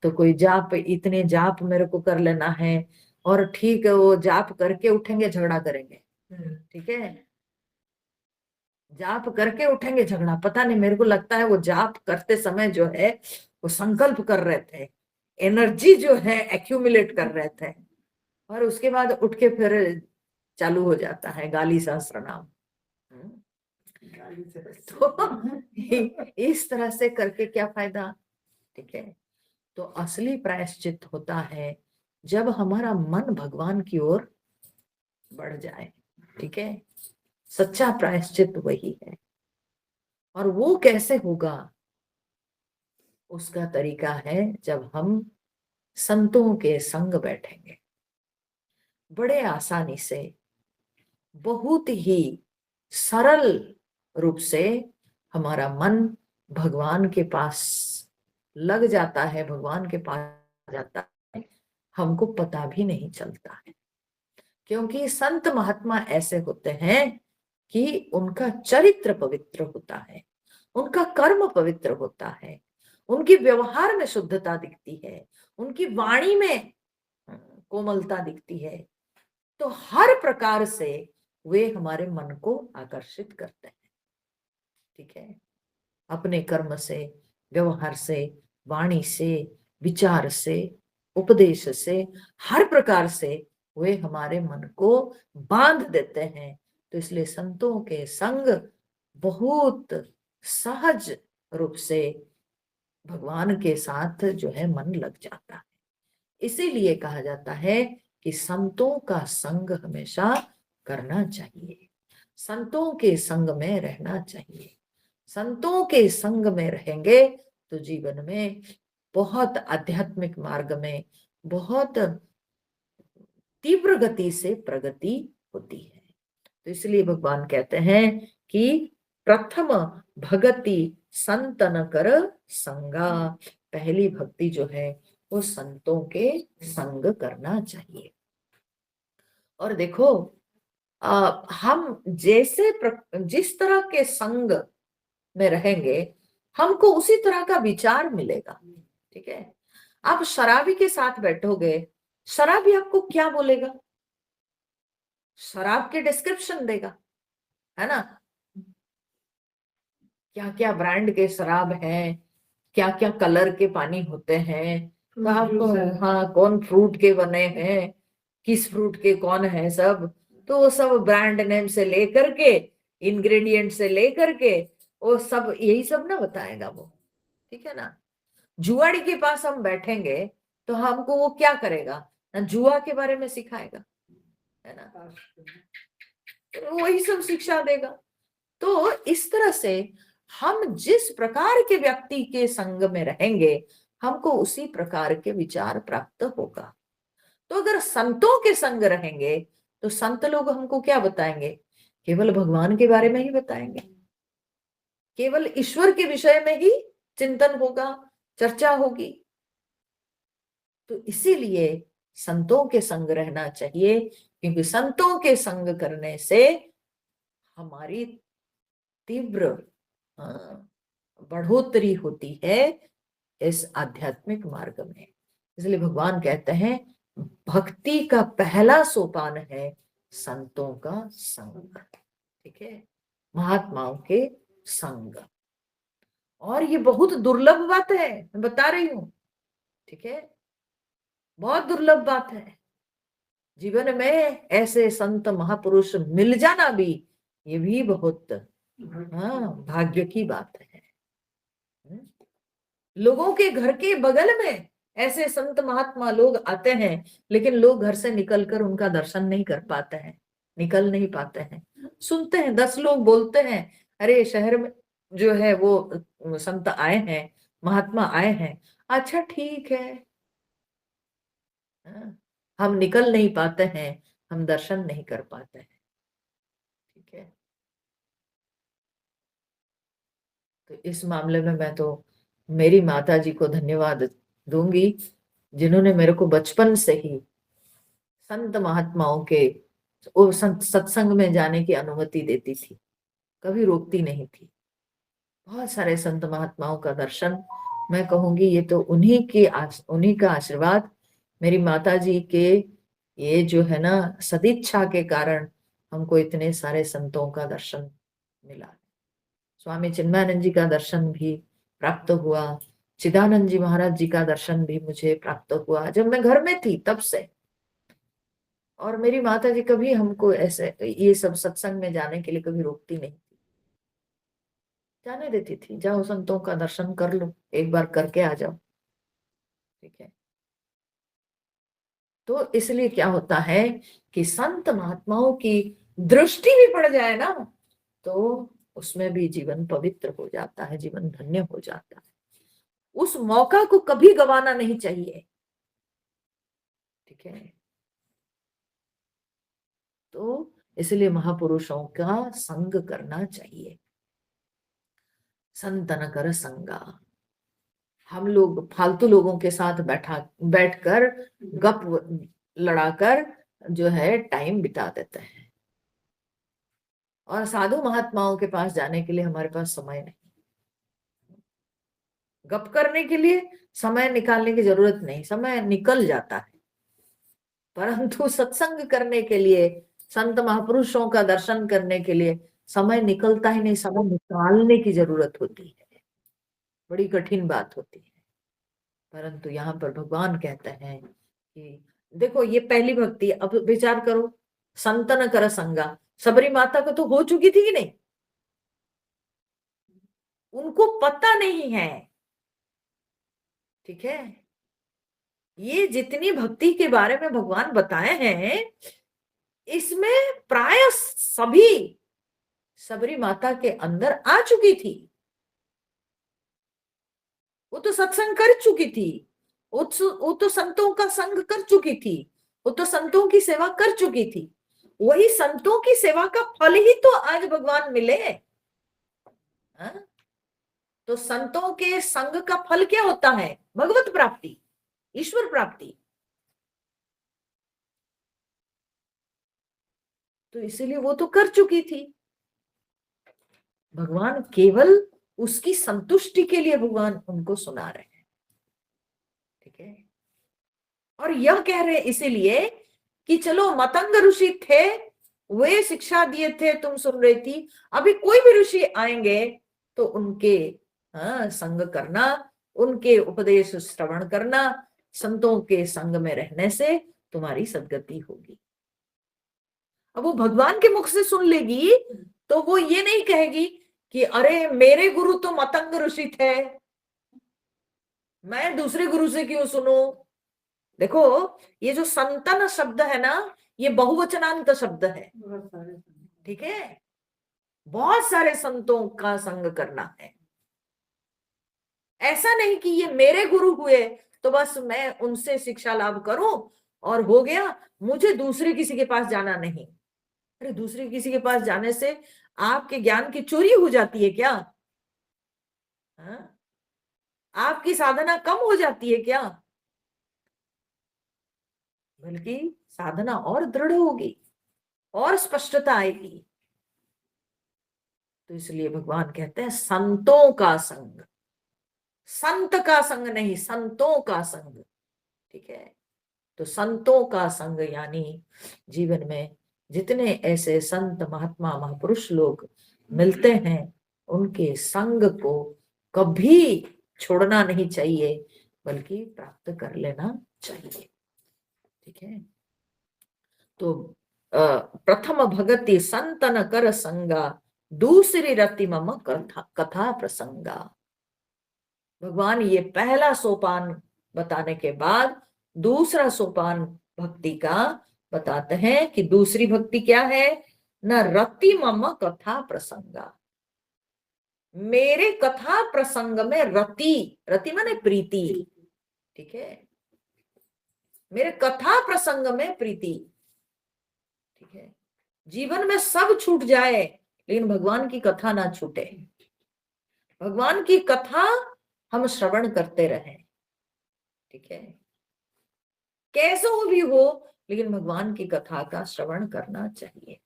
तो कोई जाप, इतने जाप मेरे को कर लेना है, और ठीक है वो जाप करके उठेंगे झगड़ा करेंगे, ठीक है, जाप करके उठेंगे झगड़ा, पता नहीं मेरे को लगता है वो जाप करते समय जो है वो संकल्प कर रहे थे, एनर्जी जो है एक्यूमुलेट कर रहे थे, और उसके बाद उठ के फिर चालू हो जाता है गाली सहस्त्रनाम। तो इस तरह से करके क्या फायदा, ठीक है। तो असली प्रायश्चित होता है जब हमारा मन भगवान की ओर बढ़ जाए, ठीक है, सच्चा प्रायश्चित वही है। और वो कैसे होगा, उसका तरीका है जब हम संतों के संग बैठेंगे, बड़े आसानी से, बहुत ही सरल रूप से हमारा मन भगवान के पास लग जाता है, भगवान के पास जाता है, हमको पता भी नहीं चलता है। क्योंकि संत महात्मा ऐसे होते हैं कि उनका चरित्र पवित्र होता है, उनका कर्म पवित्र होता है, उनकी व्यवहार में शुद्धता दिखती है, उनकी वाणी में कोमलता दिखती है। तो हर प्रकार से वे हमारे मन को आकर्षित करते हैं। ठीक है, अपने कर्म से, व्यवहार से, वाणी से, विचार से, उपदेश से, हर प्रकार से वे हमारे मन को बांध देते हैं। तो इसलिए संतों के संग बहुत सहज रूप से भगवान के साथ जो है मन लग जाता है। इसीलिए कहा जाता है कि संतों का संग हमेशा करना चाहिए, संतों के संग में रहना चाहिए। संतों के संग में रहेंगे तो जीवन में बहुत आध्यात्मिक मार्ग में बहुत तीव्र गति से प्रगति होती है। तो इसलिए भगवान कहते हैं कि प्रथम भगति संतन कर संगा, पहली भक्ति जो है वो संतों के संग करना चाहिए। और देखो हम जैसे जिस तरह के संग में रहेंगे हमको उसी तरह का विचार मिलेगा। ठीक है, आप शराबी के साथ बैठोगे, शराबी आपको क्या बोलेगा? शराब के डिस्क्रिप्शन देगा, है ना, क्या क्या ब्रांड के शराब है, क्या क्या कलर के पानी होते हैं, तो आपको हाँ कौन फ्रूट के बने हैं, किस फ्रूट के कौन है, सब तो वो सब ब्रांड नेम से लेकर के, इंग्रेडिएंट से लेकर के वो सब यही सब ना बताएगा वो। ठीक है ना, जुआड़ी के पास हम बैठेंगे तो हमको वो क्या करेगा ना, जुआ के बारे में सिखाएगा, है ना, वही सब शिक्षा देगा। तो इस तरह से हम जिस प्रकार के व्यक्ति के संग में रहेंगे हमको उसी प्रकार के विचार प्राप्त होगा। तो अगर संतों के संग रहेंगे तो संत लोग हमको क्या बताएंगे? केवल भगवान के बारे में ही बताएंगे, केवल ईश्वर के विषय में ही चिंतन होगा, चर्चा होगी। तो इसीलिए संतों के संग रहना चाहिए, क्योंकि संतों के संग करने से हमारी तीव्र बढ़ोतरी होती है इस आध्यात्मिक मार्ग में। इसलिए भगवान कहते हैं भक्ति का पहला सोपान है संतों का संग। ठीक है, महात्माओं के संग, और ये बहुत दुर्लभ बात है, मैं बता रही हूं। ठीक है, बहुत दुर्लभ बात है। जीवन में ऐसे संत महापुरुष मिल जाना भी ये भी बहुत भाग्य की बात है। लोगों के घर के बगल में ऐसे संत महात्मा लोग आते हैं, लेकिन लोग घर से निकलकर उनका दर्शन नहीं कर पाते हैं, निकल नहीं पाते हैं। सुनते हैं 10 लोग बोलते हैं अरे शहर में जो है वो संत आए हैं, महात्मा आए हैं। अच्छा ठीक है, हम निकल नहीं पाते हैं, हम दर्शन नहीं कर पाते हैं। ठीक है, तो इस मामले में मैं तो मेरी माता जी को धन्यवाद दूंगी, जिन्होंने मेरे को बचपन से ही संत महात्माओं के सत्संग में जाने की अनुमति देती थी, कभी रोकती नहीं थी। बहुत सारे संत महात्माओं का दर्शन, मैं कहूंगी ये तो उन्हीं का आशीर्वाद, मेरी माता जी के ये जो है ना सदिच्छा के कारण हमको इतने सारे संतों का दर्शन मिला। स्वामी चिन्मयानंद जी का दर्शन भी प्राप्त हुआ, चिदानंद जी महाराज जी का दर्शन भी मुझे प्राप्त हुआ जब मैं घर में थी तब से। और मेरी माता जी कभी हमको ऐसे ये सब सत्संग में जाने के लिए कभी रोकती नहीं थी, जाने देती थी, जाओ संतों का दर्शन कर लो, एक बार करके आ जाओ। ठीक है, तो इसलिए क्या होता है कि संत महात्माओं की दृष्टि भी पड़ जाए ना तो उसमें भी जीवन पवित्र हो जाता है, जीवन धन्य हो जाता है। उस मौका को कभी गंवाना नहीं चाहिए। ठीक है, तो इसलिए महापुरुषों का संग करना चाहिए। संतन कर संगा, हम लोग फालतू लोगों के साथ बैठकर गप लड़ाकर जो है टाइम बिता देते हैं, और साधु महात्माओं के पास जाने के लिए हमारे पास समय नहीं, गप करने के लिए समय निकालने की जरूरत नहीं, समय निकल जाता है, परंतु सत्संग करने के लिए संत महापुरुषों का दर्शन करने के लिए समय निकलता ही नहीं, समय निकालने की जरूरत होती है, बड़ी कठिन बात होती है। परंतु यहाँ पर भगवान कहते हैं कि देखो ये पहली भक्ति। अब विचार करो, संतन कर संगा, सबरी माता को तो हो चुकी थी कि नहीं, उनको पता नहीं है। ठीक है, ये जितनी भक्ति के बारे में भगवान बताए हैं, इसमें प्राय सभी सबरी माता के अंदर आ चुकी थी। वो तो सत्संग कर चुकी थी, वो तो संतों का संग कर चुकी थी, वो तो संतों की सेवा कर चुकी थी। वही संतों की सेवा का फल ही तो आज भगवान मिले। हाँ? तो संतों के संग का फल क्या होता है? भगवत प्राप्ति, ईश्वर प्राप्ति। तो इसीलिए वो तो कर चुकी थी। भगवान केवल उसकी संतुष्टि के लिए भगवान उनको सुना रहे हैं। ठीक है, और यह कह रहे इसीलिए कि चलो मतंग ऋषि थे, वे शिक्षा दिए थे, तुम सुन रही थी, अभी कोई भी ऋषि आएंगे तो उनके संग करना, उनके उपदेश श्रवण करना, संतों के संग में रहने से तुम्हारी सद्गति होगी। अब वो भगवान के मुख से सुन लेगी तो वो ये नहीं कहेगी कि अरे मेरे गुरु तो मतंग ऋषि थे, मैं दूसरे गुरु से क्यों सुनूं। देखो ये जो संतन शब्द है ना, ये बहुवचनांत शब्द है। ठीक है, बहुत सारे संतों का संग करना है। ऐसा नहीं कि ये मेरे गुरु हुए तो बस मैं उनसे शिक्षा लाभ करूं और हो गया, मुझे दूसरे किसी के पास जाना नहीं। अरे दूसरे किसी के पास जाने से आपके ज्ञान की चोरी हो जाती है क्या? हाँ? आपकी साधना कम हो जाती है क्या? बल्कि साधना और दृढ़ होगी और स्पष्टता आएगी। तो इसलिए भगवान कहते हैं संतों का संग, संत का संग नहीं, संतों का संग। ठीक है, तो संतों का संग यानी जीवन में जितने ऐसे संत महात्मा महापुरुष लोग मिलते हैं, उनके संग को कभी छोड़ना नहीं चाहिए, बल्कि प्राप्त कर लेना चाहिए। ठीक है, तो प्रथम भगति संतन कर संगा, दूसरी रति मम कथा प्रसंगा। भगवान ये पहला सोपान बताने के बाद दूसरा सोपान भक्ति का बताते हैं कि दूसरी भक्ति क्या है? न रति मम कथा प्रसंगा, मेरे कथा प्रसंग में रति, रति माने प्रीति। ठीक है, मेरे कथा प्रसंग में प्रीति। ठीक है, जीवन में सब छूट जाए लेकिन भगवान की कथा ना छूटे, भगवान की कथा हम श्रवण करते रहें। ठीक है, कैसे भी हो लेकिन भगवान की कथा का श्रवण करना चाहिए,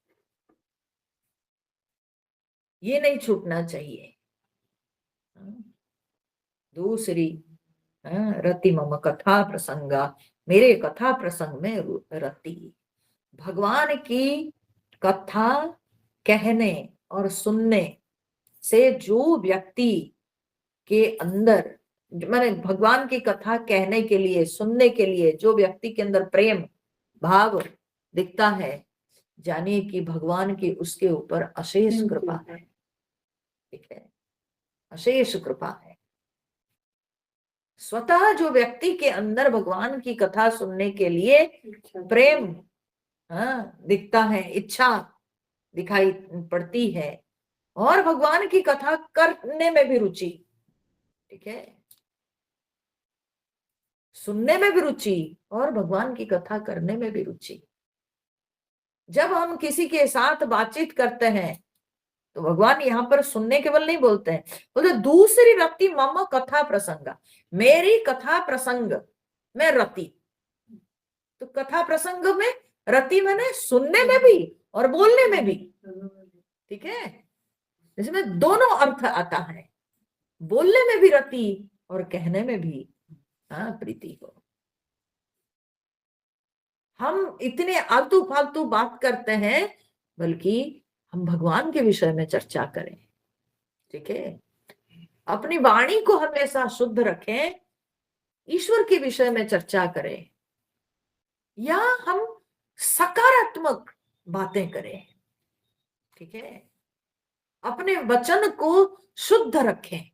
ये नहीं छूटना चाहिए। दूसरी रति मम कथा प्रसंगा, मेरे कथा प्रसंग में रति। भगवान की कथा कहने और सुनने से जो व्यक्ति के अंदर, माने भगवान की कथा कहने के लिए सुनने के लिए जो व्यक्ति के अंदर प्रेम भाव दिखता है, जानिए कि भगवान की उसके ऊपर अशेष कृपा है। ठीक है, अशेष कृपा है। स्वतः जो व्यक्ति के अंदर भगवान की कथा सुनने के लिए प्रेम दिखता है, इच्छा दिखाई पड़ती है, और भगवान की कथा करने में भी रुचि, ठीक है, सुनने में भी रुचि और भगवान की कथा करने में भी रुचि। जब हम किसी के साथ बातचीत करते हैं तो भगवान यहाँ पर सुनने केवल नहीं बोलते हैं, बोलते दूसरी रति मम कथा प्रसंगा, मेरी कथा प्रसंग में रति। तो कथा प्रसंग में रति मैंने सुनने में भी और बोलने में भी। ठीक है, इसमें दोनों अर्थ आता है, बोलने में भी रति और कहने में भी प्रीति हो। हम इतने आलतू फालतू बात करते हैं, बल्कि हम भगवान के विषय में चर्चा करें। ठीक है, अपनी वाणी को हमेशा शुद्ध रखें, ईश्वर के विषय में चर्चा करें, या हम सकारात्मक बातें करें। ठीक है, अपने वचन को शुद्ध रखें,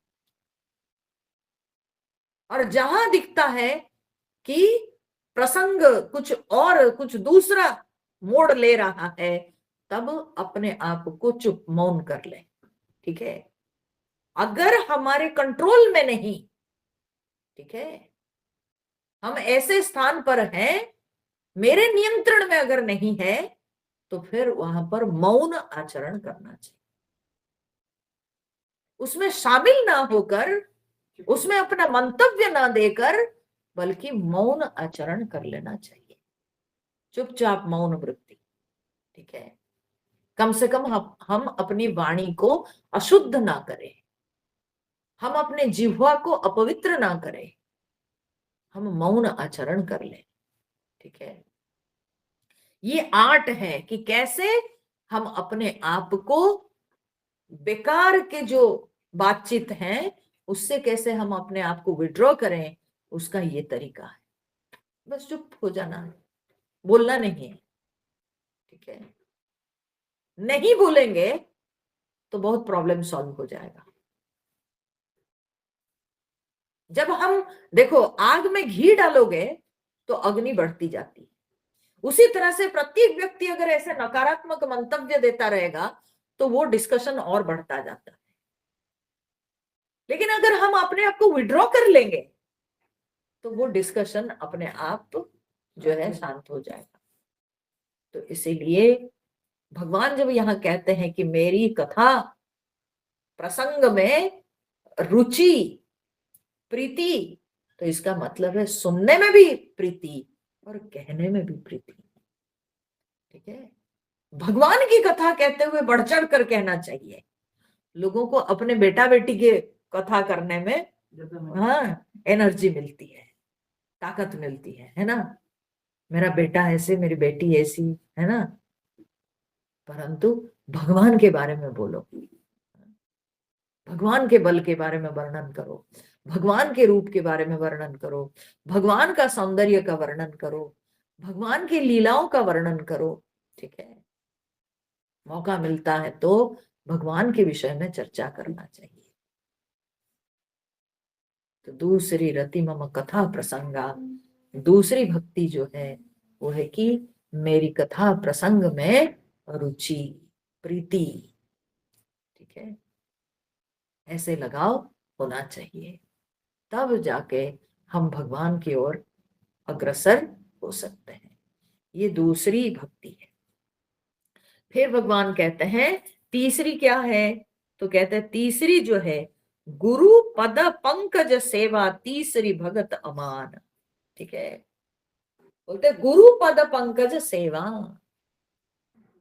और जहां दिखता है कि प्रसंग कुछ और कुछ दूसरा मोड़ ले रहा है, तब अपने आप को चुप मौन कर ले। ठीक है, अगर हमारे कंट्रोल में नहीं, ठीक है, हम ऐसे स्थान पर हैं, मेरे नियंत्रण में अगर नहीं है, तो फिर वहां पर मौन आचरण करना चाहिए। उसमें शामिल ना होकर, उसमें अपना मंतव्य ना देकर, बल्कि मौन आचरण कर लेना चाहिए, चुपचाप मौन वृत्ति। ठीक है, कम से कम हम अपनी वाणी को अशुद्ध ना करें, हम अपने जिह्वा को अपवित्र ना करें, हम मौन आचरण कर लें। ठीक है, ये आर्ट है कि कैसे हम अपने आप को बेकार के जो बातचीत है उससे कैसे हम अपने आप को विड्रॉ करें, उसका ये तरीका है। बस चुप हो जाना है, बोलना नहीं है। ठीक है, नहीं बोलेंगे तो बहुत प्रॉब्लम सॉल्व हो जाएगा। जब हम देखो, आग में घी डालोगे तो अग्नि बढ़ती जाती है। उसी तरह से प्रत्येक व्यक्ति अगर ऐसे नकारात्मक मंतव्य देता रहेगा तो वो डिस्कशन और बढ़ता जाता है। लेकिन अगर हम अपने आप को विड्रॉ कर लेंगे तो वो डिस्कशन अपने आप जो है शांत हो जाएगा। तो इसीलिए भगवान जब यहाँ कहते हैं कि मेरी कथा प्रसंग में रुचि प्रीति, तो इसका मतलब है सुनने में भी प्रीति और कहने में भी प्रीति। ठीक है, भगवान की कथा कहते हुए बढ़ चढ़ कर कहना चाहिए। लोगों को अपने बेटा बेटी के कथा करने में हाँ एनर्जी मिलती है, ताकत मिलती है ना। मेरा बेटा ऐसे, मेरी बेटी ऐसी, है ना। परंतु भगवान के बारे में बोलो, भगवान के बल के बारे में वर्णन करो, भगवान के रूप के बारे में वर्णन करो, भगवान का सौंदर्य का वर्णन करो, भगवान की लीलाओं का वर्णन करो। ठीक है, मौका मिलता है तो भगवान के विषय में चर्चा करना चाहिए। तो दूसरी रति मम कथा प्रसंगा, दूसरी भक्ति जो है वो है कि मेरी कथा प्रसंग में रुचि प्रीति। ठीक है, ऐसे लगाव होना चाहिए, तब जाके हम भगवान की ओर अग्रसर हो सकते हैं। ये दूसरी भक्ति है। फिर भगवान कहते हैं तीसरी क्या है, तो कहते हैं तीसरी जो है गुरु पद पंकज सेवा, तीसरी भगत अमान। ठीक है, बोलते गुरु पद पंकज सेवा,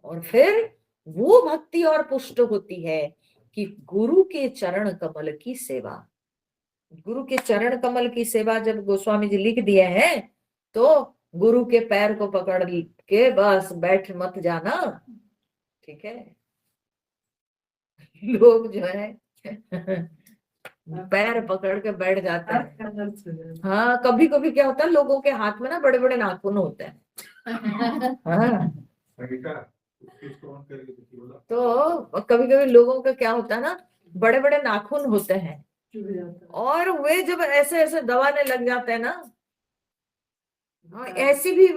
और फिर वो भक्ति और पुष्ट होती है कि गुरु के चरण कमल की सेवा। गुरु के चरण कमल की सेवा जब गोस्वामी जी लिख दिए हैं, तो गुरु के पैर को पकड़ के बस बैठ मत जाना। ठीक है, लोग जो है पैर पकड़ के बैठ जाते हैं। हाँ, कभी कभी क्या होता है, लोगों के हाथ में ना बड़े बड़े नाखून होते हैं। हाँ, तो कभी कभी लोगों का क्या होता है ना, बड़े बड़े नाखून होते हैं, और वे जब ऐसे ऐसे दबाने लग जाते हैं ना, ऐसी भी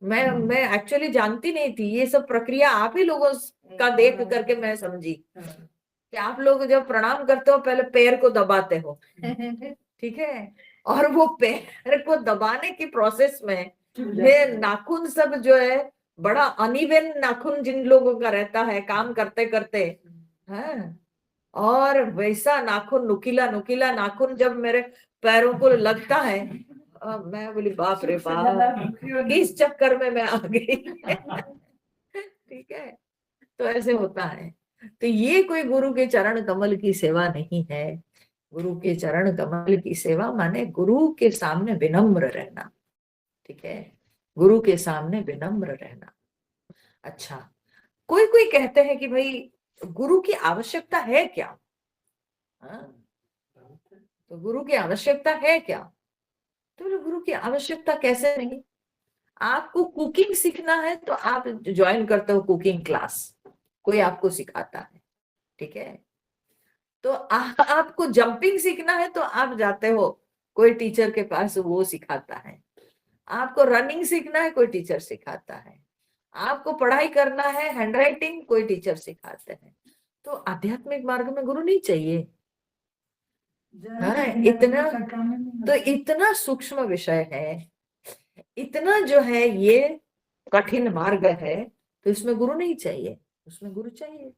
मैं एक्चुअली जानती नहीं थी ये सब प्रक्रिया, आप ही लोगों का देख करके मैं समझी कि आप लोग जब प्रणाम करते हो पहले पैर को दबाते हो। ठीक है, और वो पैर को दबाने की प्रोसेस में ये नाखून सब जो है, बड़ा अनइवन नाखून जिन लोगों का रहता है काम करते करते, हाँ, और वैसा नाखून नुकीला नुकीला नाखून जब मेरे पैरों को लगता है, मैं बोली बाप रे बाप, किस चक्कर में मैं आ गई। ठीक है, तो ऐसे होता है। तो ये कोई गुरु के चरण कमल की सेवा नहीं है। गुरु के चरण कमल की सेवा माने गुरु के सामने विनम्र रहना। ठीक है, गुरु के सामने विनम्र रहना। अच्छा, कोई कोई कहते हैं कि भाई गुरु की आवश्यकता है क्या? हाँ? तो गुरु की आवश्यकता है क्या? तो बोले, गुरु की आवश्यकता कैसे नहीं? आपको कुकिंग सीखना है तो आप ज्वाइन करते हो कुकिंग क्लास, कोई आपको सिखाता है, ठीक है। तो आपको जंपिंग सीखना है तो आप जाते हो कोई टीचर के पास, वो सिखाता है। आपको रनिंग सीखना है, कोई टीचर सिखाता है। आपको पढ़ाई करना है, हैंडराइटिंग, कोई टीचर सिखाते हैं। तो आध्यात्मिक मार्ग में गुरु नहीं चाहिए। हाँ, इतना सूक्ष्म विषय है, इतना जो है ये कठिन मार्ग है, तो इसमें गुरु नहीं चाहिए, उसमें गुरु चाहिए।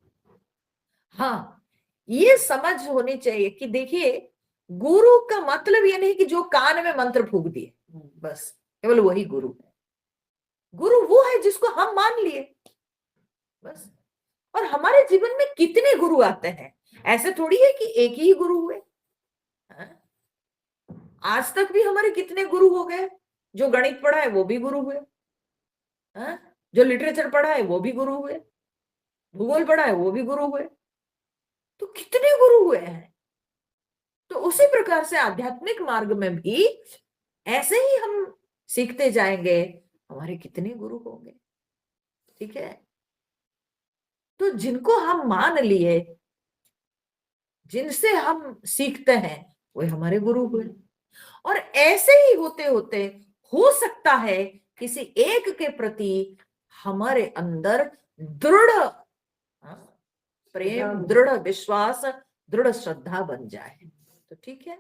हाँ, ये समझ होनी चाहिए कि देखिए, गुरु का मतलब ये नहीं कि जो कान में मंत्र फूक दिए बस केवल वही गुरु है। गुरु वो है जिसको हम मान लिए बस। और हमारे जीवन में कितने गुरु आते हैं, ऐसे थोड़ी है कि एक ही गुरु हुए। हाँ? आज तक भी हमारे कितने गुरु हो गए। जो गणित पढ़ा है वो भी गुरु हुए, हाँ? जो लिटरेचर पढ़ा है वो भी गुरु हुए, भूगोल पढ़ा है वो भी गुरु हुए। तो कितने गुरु हुए हैं। तो उसी प्रकार से आध्यात्मिक मार्ग में भी ऐसे ही हम सीखते जाएंगे, हमारे कितने गुरु होंगे, ठीक है। तो जिनको हम मान लिए, जिनसे हम सीखते हैं, वे हमारे गुरु हुए। और ऐसे ही होते होते हो सकता है किसी एक के प्रति हमारे अंदर दृढ़ प्रेम, दृढ़ विश्वास, दृढ़ श्रद्धा बन जाए, तो ठीक है।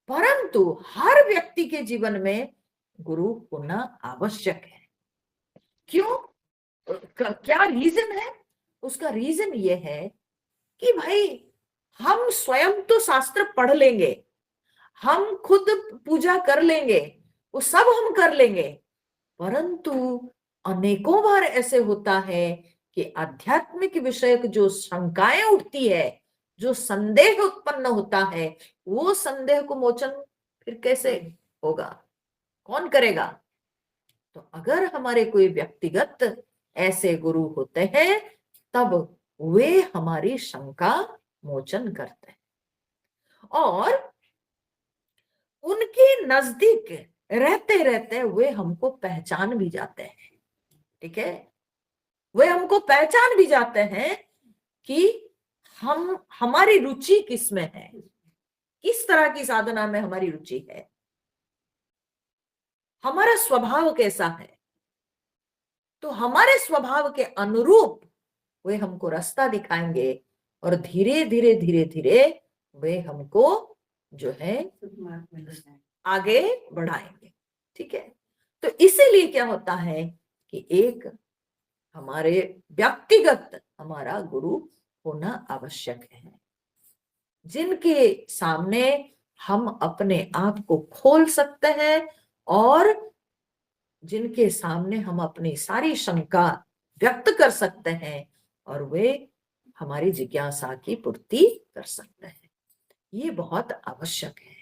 परंतु हर व्यक्ति के जीवन में गुरु होना आवश्यक है। क्यों? क्या रीजन है? उसका रीजन ये है कि भाई हम स्वयं तो शास्त्र पढ़ लेंगे, हम खुद पूजा कर लेंगे, वो सब हम कर लेंगे, परंतु अनेकों बार ऐसे होता है कि आध्यात्मिक विषयक जो शंकाएं उठती है, जो संदेह उत्पन्न होता है, वो संदेह को मोचन फिर कैसे होगा, कौन करेगा? तो अगर हमारे कोई व्यक्तिगत ऐसे गुरु होते हैं, तब वे हमारी शंका मोचन करते हैं और उनके नजदीक रहते रहते वे हमको पहचान भी जाते हैं, ठीक है। वे हमको पहचान भी जाते हैं कि हम, हमारी रुचि किस में है, किस तरह की साधना में हमारी रुचि है, हमारा स्वभाव कैसा है। तो हमारे स्वभाव के अनुरूप वे हमको रास्ता दिखाएंगे और धीरे धीरे धीरे धीरे वे हमको जो है आगे बढ़ाएंगे, ठीक है। तो इसीलिए क्या होता है कि एक हमारे व्यक्तिगत हमारा गुरु होना आवश्यक है, जिनके सामने हम अपने आप को खोल सकते हैं और जिनके सामने हम अपनी सारी शंका व्यक्त कर सकते हैं और वे हमारी जिज्ञासा की पूर्ति कर सकते हैं। ये बहुत आवश्यक है,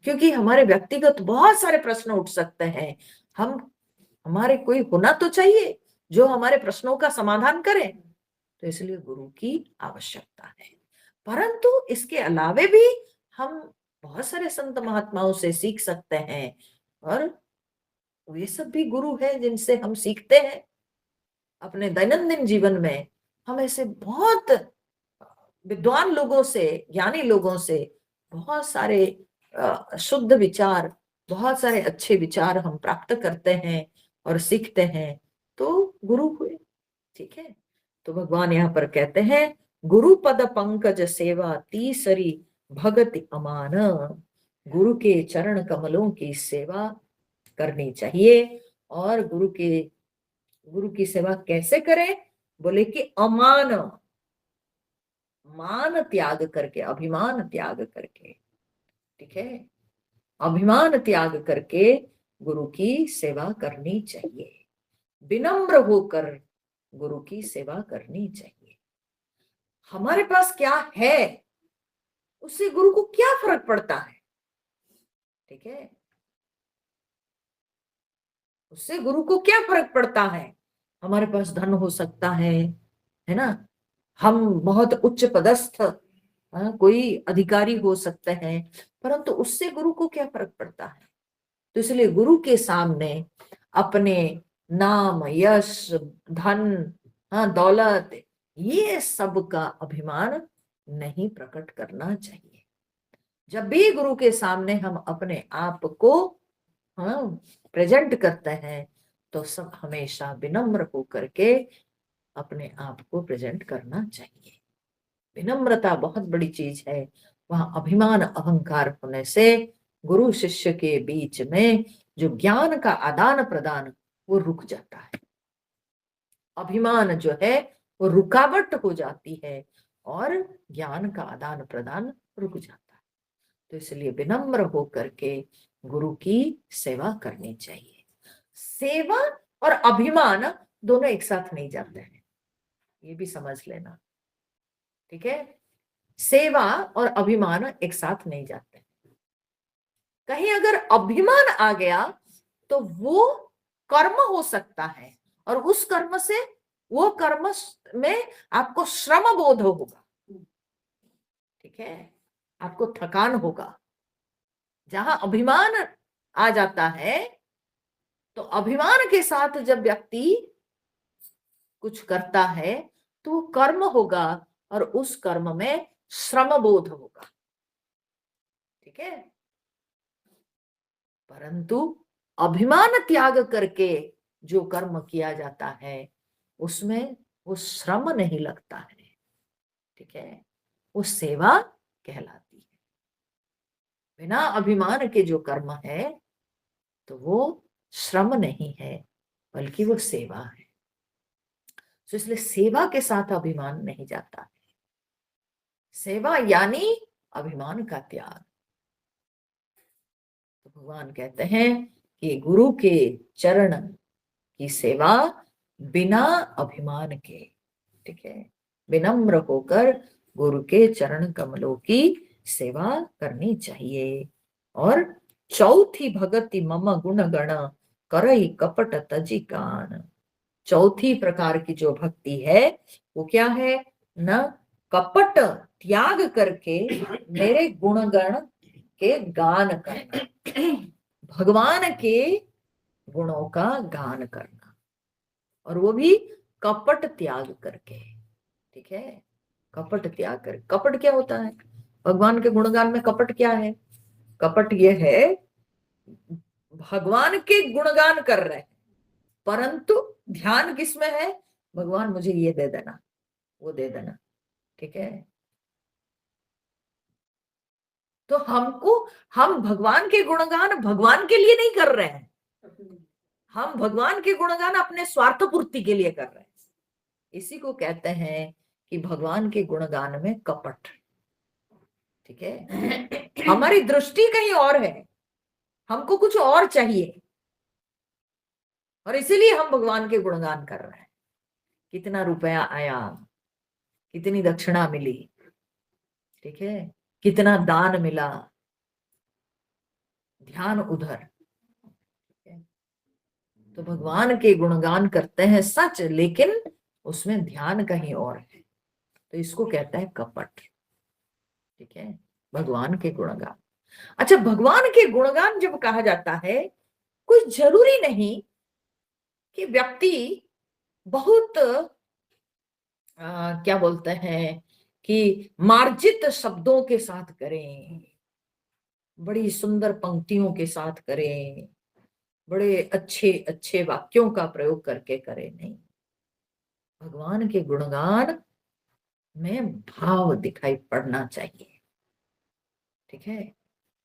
क्योंकि हमारे व्यक्तिगत बहुत सारे प्रश्न उठ सकते हैं। हमारे कोई होना तो चाहिए जो हमारे प्रश्नों का समाधान करे, तो इसलिए गुरु की आवश्यकता है। परंतु इसके अलावे भी हम बहुत सारे संत महात्माओं से सीख सकते हैं और वे सब भी गुरु हैं जिनसे हम सीखते हैं अपने दैनंदिन जीवन में। हम ऐसे बहुत विद्वान लोगों से, ज्ञानी लोगों से बहुत सारे शुद्ध विचार, बहुत सारे अच्छे विचार हम प्राप्त करते हैं और सीखते हैं, तो गुरु हुए, ठीक है। तो भगवान यहाँ पर कहते हैं, गुरु पद पंकज सेवा तीसरी भगति अमान। गुरु के चरण कमलों की सेवा करनी चाहिए। और गुरु की सेवा कैसे करें? बोले कि अमान, मान त्याग करके, अभिमान त्याग करके, ठीक है। अभिमान त्याग करके गुरु की सेवा करनी चाहिए, विनम्र होकर गुरु की सेवा करनी चाहिए। हमारे पास क्या है उससे गुरु को क्या फर्क पड़ता है, ठीक है। उससे गुरु को क्या फर्क पड़ता है? हमारे पास धन हो सकता है ना, हम बहुत उच्च पदस्थ कोई अधिकारी हो सकते हैं, परंतु उससे गुरु को क्या फर्क पड़ता है? तो इसलिए गुरु के सामने अपने नाम, यश, धन, दौलत, ये सब का अभिमान नहीं प्रकट करना चाहिए। जब भी गुरु के सामने हम अपने आप को प्रेजेंट करते हैं तो सब हमेशा विनम्र होकर के अपने आप को प्रेजेंट करना चाहिए। विनम्रता बहुत बड़ी चीज है। वहां अभिमान अहंकार होने से गुरु शिष्य के बीच में जो ज्ञान का आदान प्रदान वो रुक जाता है। अभिमान जो है वो रुकावट हो जाती है और ज्ञान का आदान प्रदान रुक जाता है। तो इसलिए विनम्र होकर के गुरु की सेवा करनी चाहिए। सेवा और अभिमान दोनों एक साथ नहीं जाते हैं, ये भी समझ लेना, ठीक है? सेवा और अभिमान एक साथ नहीं जाते। कहीं अगर अभिमान आ गया तो वो कर्म हो सकता है और उस कर्म से, वो कर्म में आपको श्रम बोध होगा, ठीक है, आपको थकान होगा। जहां अभिमान आ जाता है तो अभिमान के साथ जब व्यक्ति कुछ करता है तो कर्म होगा और उस कर्म में श्रम बोध होगा, ठीक है। परंतु अभिमान त्याग करके जो कर्म किया जाता है उसमें वो श्रम नहीं लगता है, ठीक है, वो सेवा कहलाती है। बिना अभिमान के जो कर्म है तो वो श्रम नहीं है बल्कि वो सेवा है। तो इसलिए सेवा के साथ अभिमान नहीं जाता है। सेवा यानी अभिमान का त्याग। तो भगवान कहते हैं कि गुरु के चरण की सेवा बिना अभिमान के, ठीक है, विनम्र होकर गुरु के चरण कमलों की सेवा करनी चाहिए। और चौथी भगति मम गुण गण करई कपट तजी कान। चौथी प्रकार की जो भक्ति है वो क्या है? न कपट त्याग करके मेरे गुणगण के गान करना, भगवान के गुणों का गान करना, और वो भी कपट त्याग करके, ठीक है, कपट त्याग कर। कपट क्या होता है? भगवान के गुणगान में कपट क्या है? कपट ये है भगवान के गुणगान कर रहे हैं परंतु ध्यान किसमें है? भगवान मुझे ये दे देना, वो दे देना, ठीक है। तो हम भगवान के गुणगान भगवान के लिए नहीं कर रहे हैं, हम भगवान के गुणगान अपने स्वार्थ पूर्ति के लिए कर रहे हैं। इसी को कहते हैं कि भगवान के गुणगान में कपट, ठीक है। हमारी दृष्टि कहीं और है, हमको कुछ और चाहिए और इसीलिए हम भगवान के गुणगान कर रहे हैं। कितना रुपया आया, कितनी दक्षिणा मिली, ठीक है, कितना दान मिला, ध्यान उधर। तो भगवान के गुणगान करते हैं सच, लेकिन उसमें ध्यान कहीं और है, तो इसको कहता है कपट, ठीक है, भगवान के गुणगान। अच्छा, भगवान के गुणगान जब कहा जाता है, कोई जरूरी नहीं कि व्यक्ति बहुत क्या बोलते हैं कि मार्जित शब्दों के साथ करें, बड़ी सुंदर पंक्तियों के साथ करें, बड़े अच्छे अच्छे वाक्यों का प्रयोग करके करें, नहीं। भगवान के गुणगान में भाव दिखाई पड़ना चाहिए, ठीक है,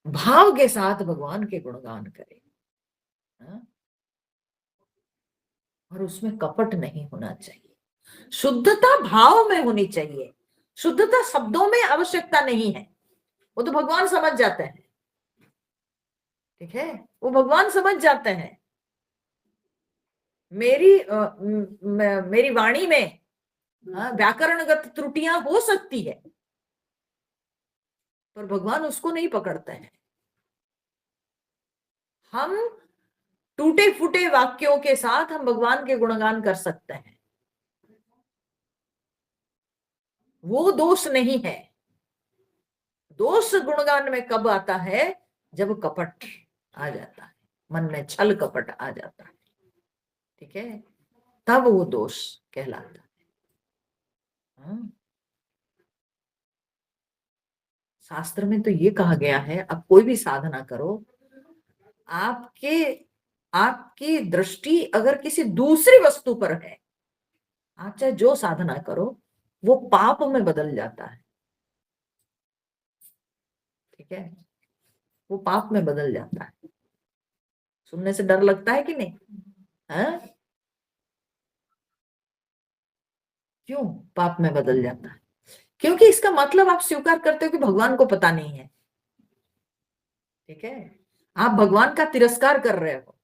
भाव के साथ भगवान के गुणगान करें, हाँ? और उसमें कपट नहीं होना चाहिए, शुद्धता भाव में होनी चाहिए, शुद्धता शब्दों में आवश्यकता नहीं है, वो तो भगवान समझ जाते हैं, ठीक है, वो भगवान समझ जाते हैं। मेरी वाणी में व्याकरणगत त्रुटियां हो सकती है पर भगवान उसको नहीं पकड़ते हैं। हम टूटे फूटे वाक्यों के साथ हम भगवान के गुणगान कर सकते हैं, वो दोष नहीं है। दोष गुणगान में कब आता है? जब कपट आ जाता है, मन में छल कपट आ जाता है, ठीक है, तब वो दोष कहलाता है। शास्त्र में तो ये कहा गया है, अब कोई भी साधना करो, आपकी दृष्टि अगर किसी दूसरी वस्तु पर है, आप चाहे जो साधना करो, वो पाप में बदल जाता है, ठीक है, वो पाप में बदल जाता है। सुनने से डर लगता है कि नहीं? है? क्यों पाप में बदल जाता है? क्योंकि इसका मतलब आप स्वीकार करते हो कि भगवान को पता नहीं है, ठीक है, आप भगवान का तिरस्कार कर रहे हो।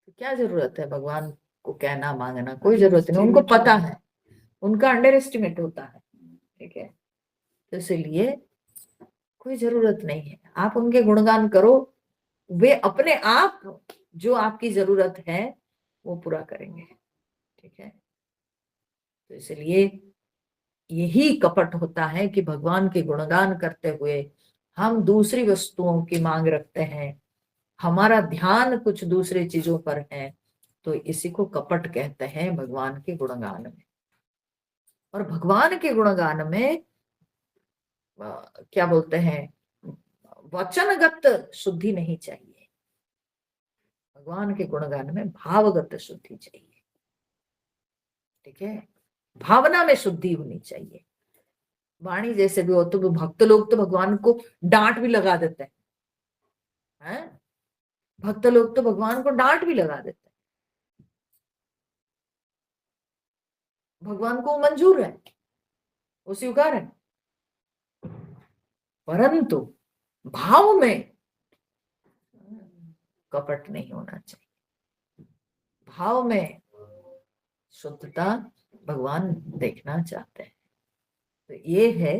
तो क्या जरूरत है भगवान को कहना मांगना? कोई जरूरत नहीं, उनको पता है, उनका अंडर एस्टिमेट होता है, ठीक है, तो इसलिए कोई जरूरत नहीं है। आप उनके गुणगान करो, वे अपने आप जो आपकी जरूरत है वो पूरा करेंगे, ठीक है। तो इसलिए यही कपट होता है कि भगवान के गुणगान करते हुए हम दूसरी वस्तुओं की मांग रखते हैं, हमारा ध्यान कुछ दूसरी चीजों पर है, तो इसी को कपट कहते हैं भगवान के गुणगान में। और भगवान के गुणगान में क्या बोलते हैं, वचनगत शुद्धि नहीं चाहिए, भगवान के गुणगान में भावगत शुद्धि चाहिए, ठीक है, भावना में शुद्धि होनी चाहिए। वाणी जैसे भी हो, तो भक्त लोग तो भगवान को डांट भी लगा देते हैं, भक्त लोग तो भगवान को डांट भी लगा देते हैं, भगवान को मंजूर है, वो स्वीकार है, परंतु भाव में कपट नहीं होना चाहिए, भाव में शुद्धता भगवान देखना चाहते हैं। तो ये है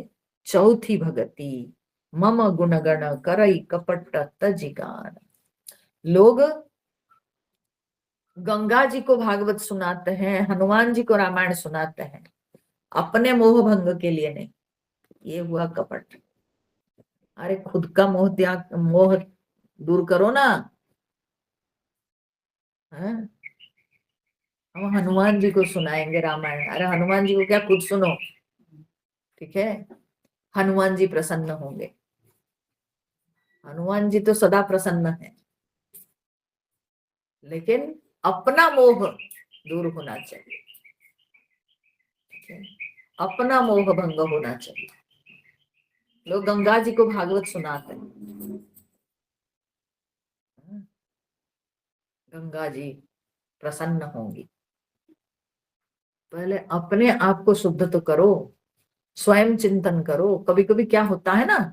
चौथी भगति, मम गुणगण करई कपट तजिगान। लोग गंगा जी को भागवत सुनाते हैं, हनुमान जी को रामायण सुनाते हैं, अपने मोह भंग के लिए नहीं, ये हुआ कपट। अरे खुद का मोह त्याग, मोह दूर करो ना, है? हम हनुमान जी को सुनाएंगे रामायण, अरे हनुमान जी को क्या, खुद सुनो, ठीक है, हनुमान जी प्रसन्न होंगे, हनुमान जी तो सदा प्रसन्न है, लेकिन अपना मोह दूर होना चाहिए, ठीक है? अपना मोह भंग होना चाहिए। लोग गंगा जी को भागवत सुनाते हैं, गंगा जी प्रसन्न होंगी, पहले अपने आप को शुद्ध तो करो, स्वयं चिंतन करो। कभी कभी क्या होता है ना,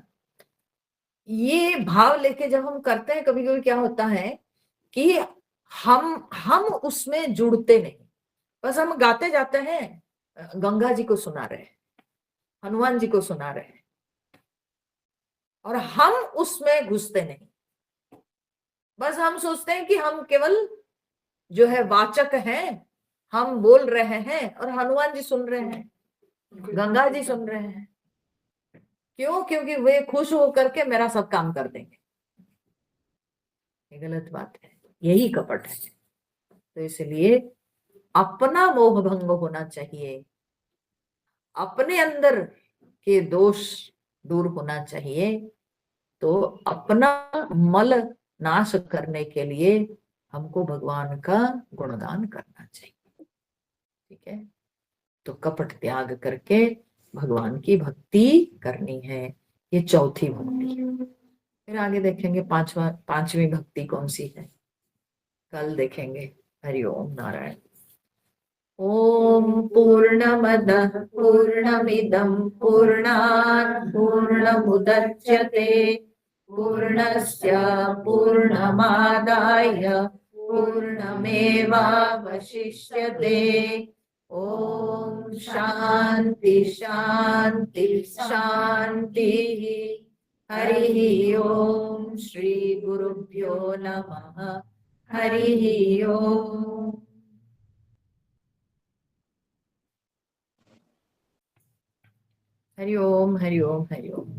ये भाव लेके जब हम करते हैं, कभी कभी क्या होता है कि हम उसमें जुड़ते नहीं, बस हम गाते जाते हैं, गंगा जी को सुना रहे हैं, हनुमान जी को सुना रहे हैं, और हम उसमें घुसते नहीं, बस हम सोचते हैं कि हम केवल जो है वाचक हैं, हम बोल रहे हैं और हनुमान जी सुन रहे हैं, गंगा जी सुन रहे हैं। क्यों? क्योंकि वे खुश होकर के मेरा सब काम कर देंगे। ये गलत बात है, यही कपट है। तो इसलिए अपना मोह भंग होना चाहिए, अपने अंदर के दोष दूर होना चाहिए। तो अपना मल नाश करने के लिए हमको भगवान का गुणगान करना चाहिए, ठीक है। तो कपट त्याग करके भगवान की भक्ति करनी है, ये चौथी भक्ति। फिर आगे देखेंगे पांचवी भक्ति कौन सी है, कल देखेंगे। हरिओम नारायण। ओम पूर्णमदः पूर्णमिदं पूर्णात् पूर्णमुदच्यते पूर्णस्य पूर्णमादाय पूर्णमेवावशिष्यते। ओम शांति शांति शांति। हरि ओम श्री गुरुभ्यो नमः। हरि ओम। हरि ओम हरि ओम हरि ओम।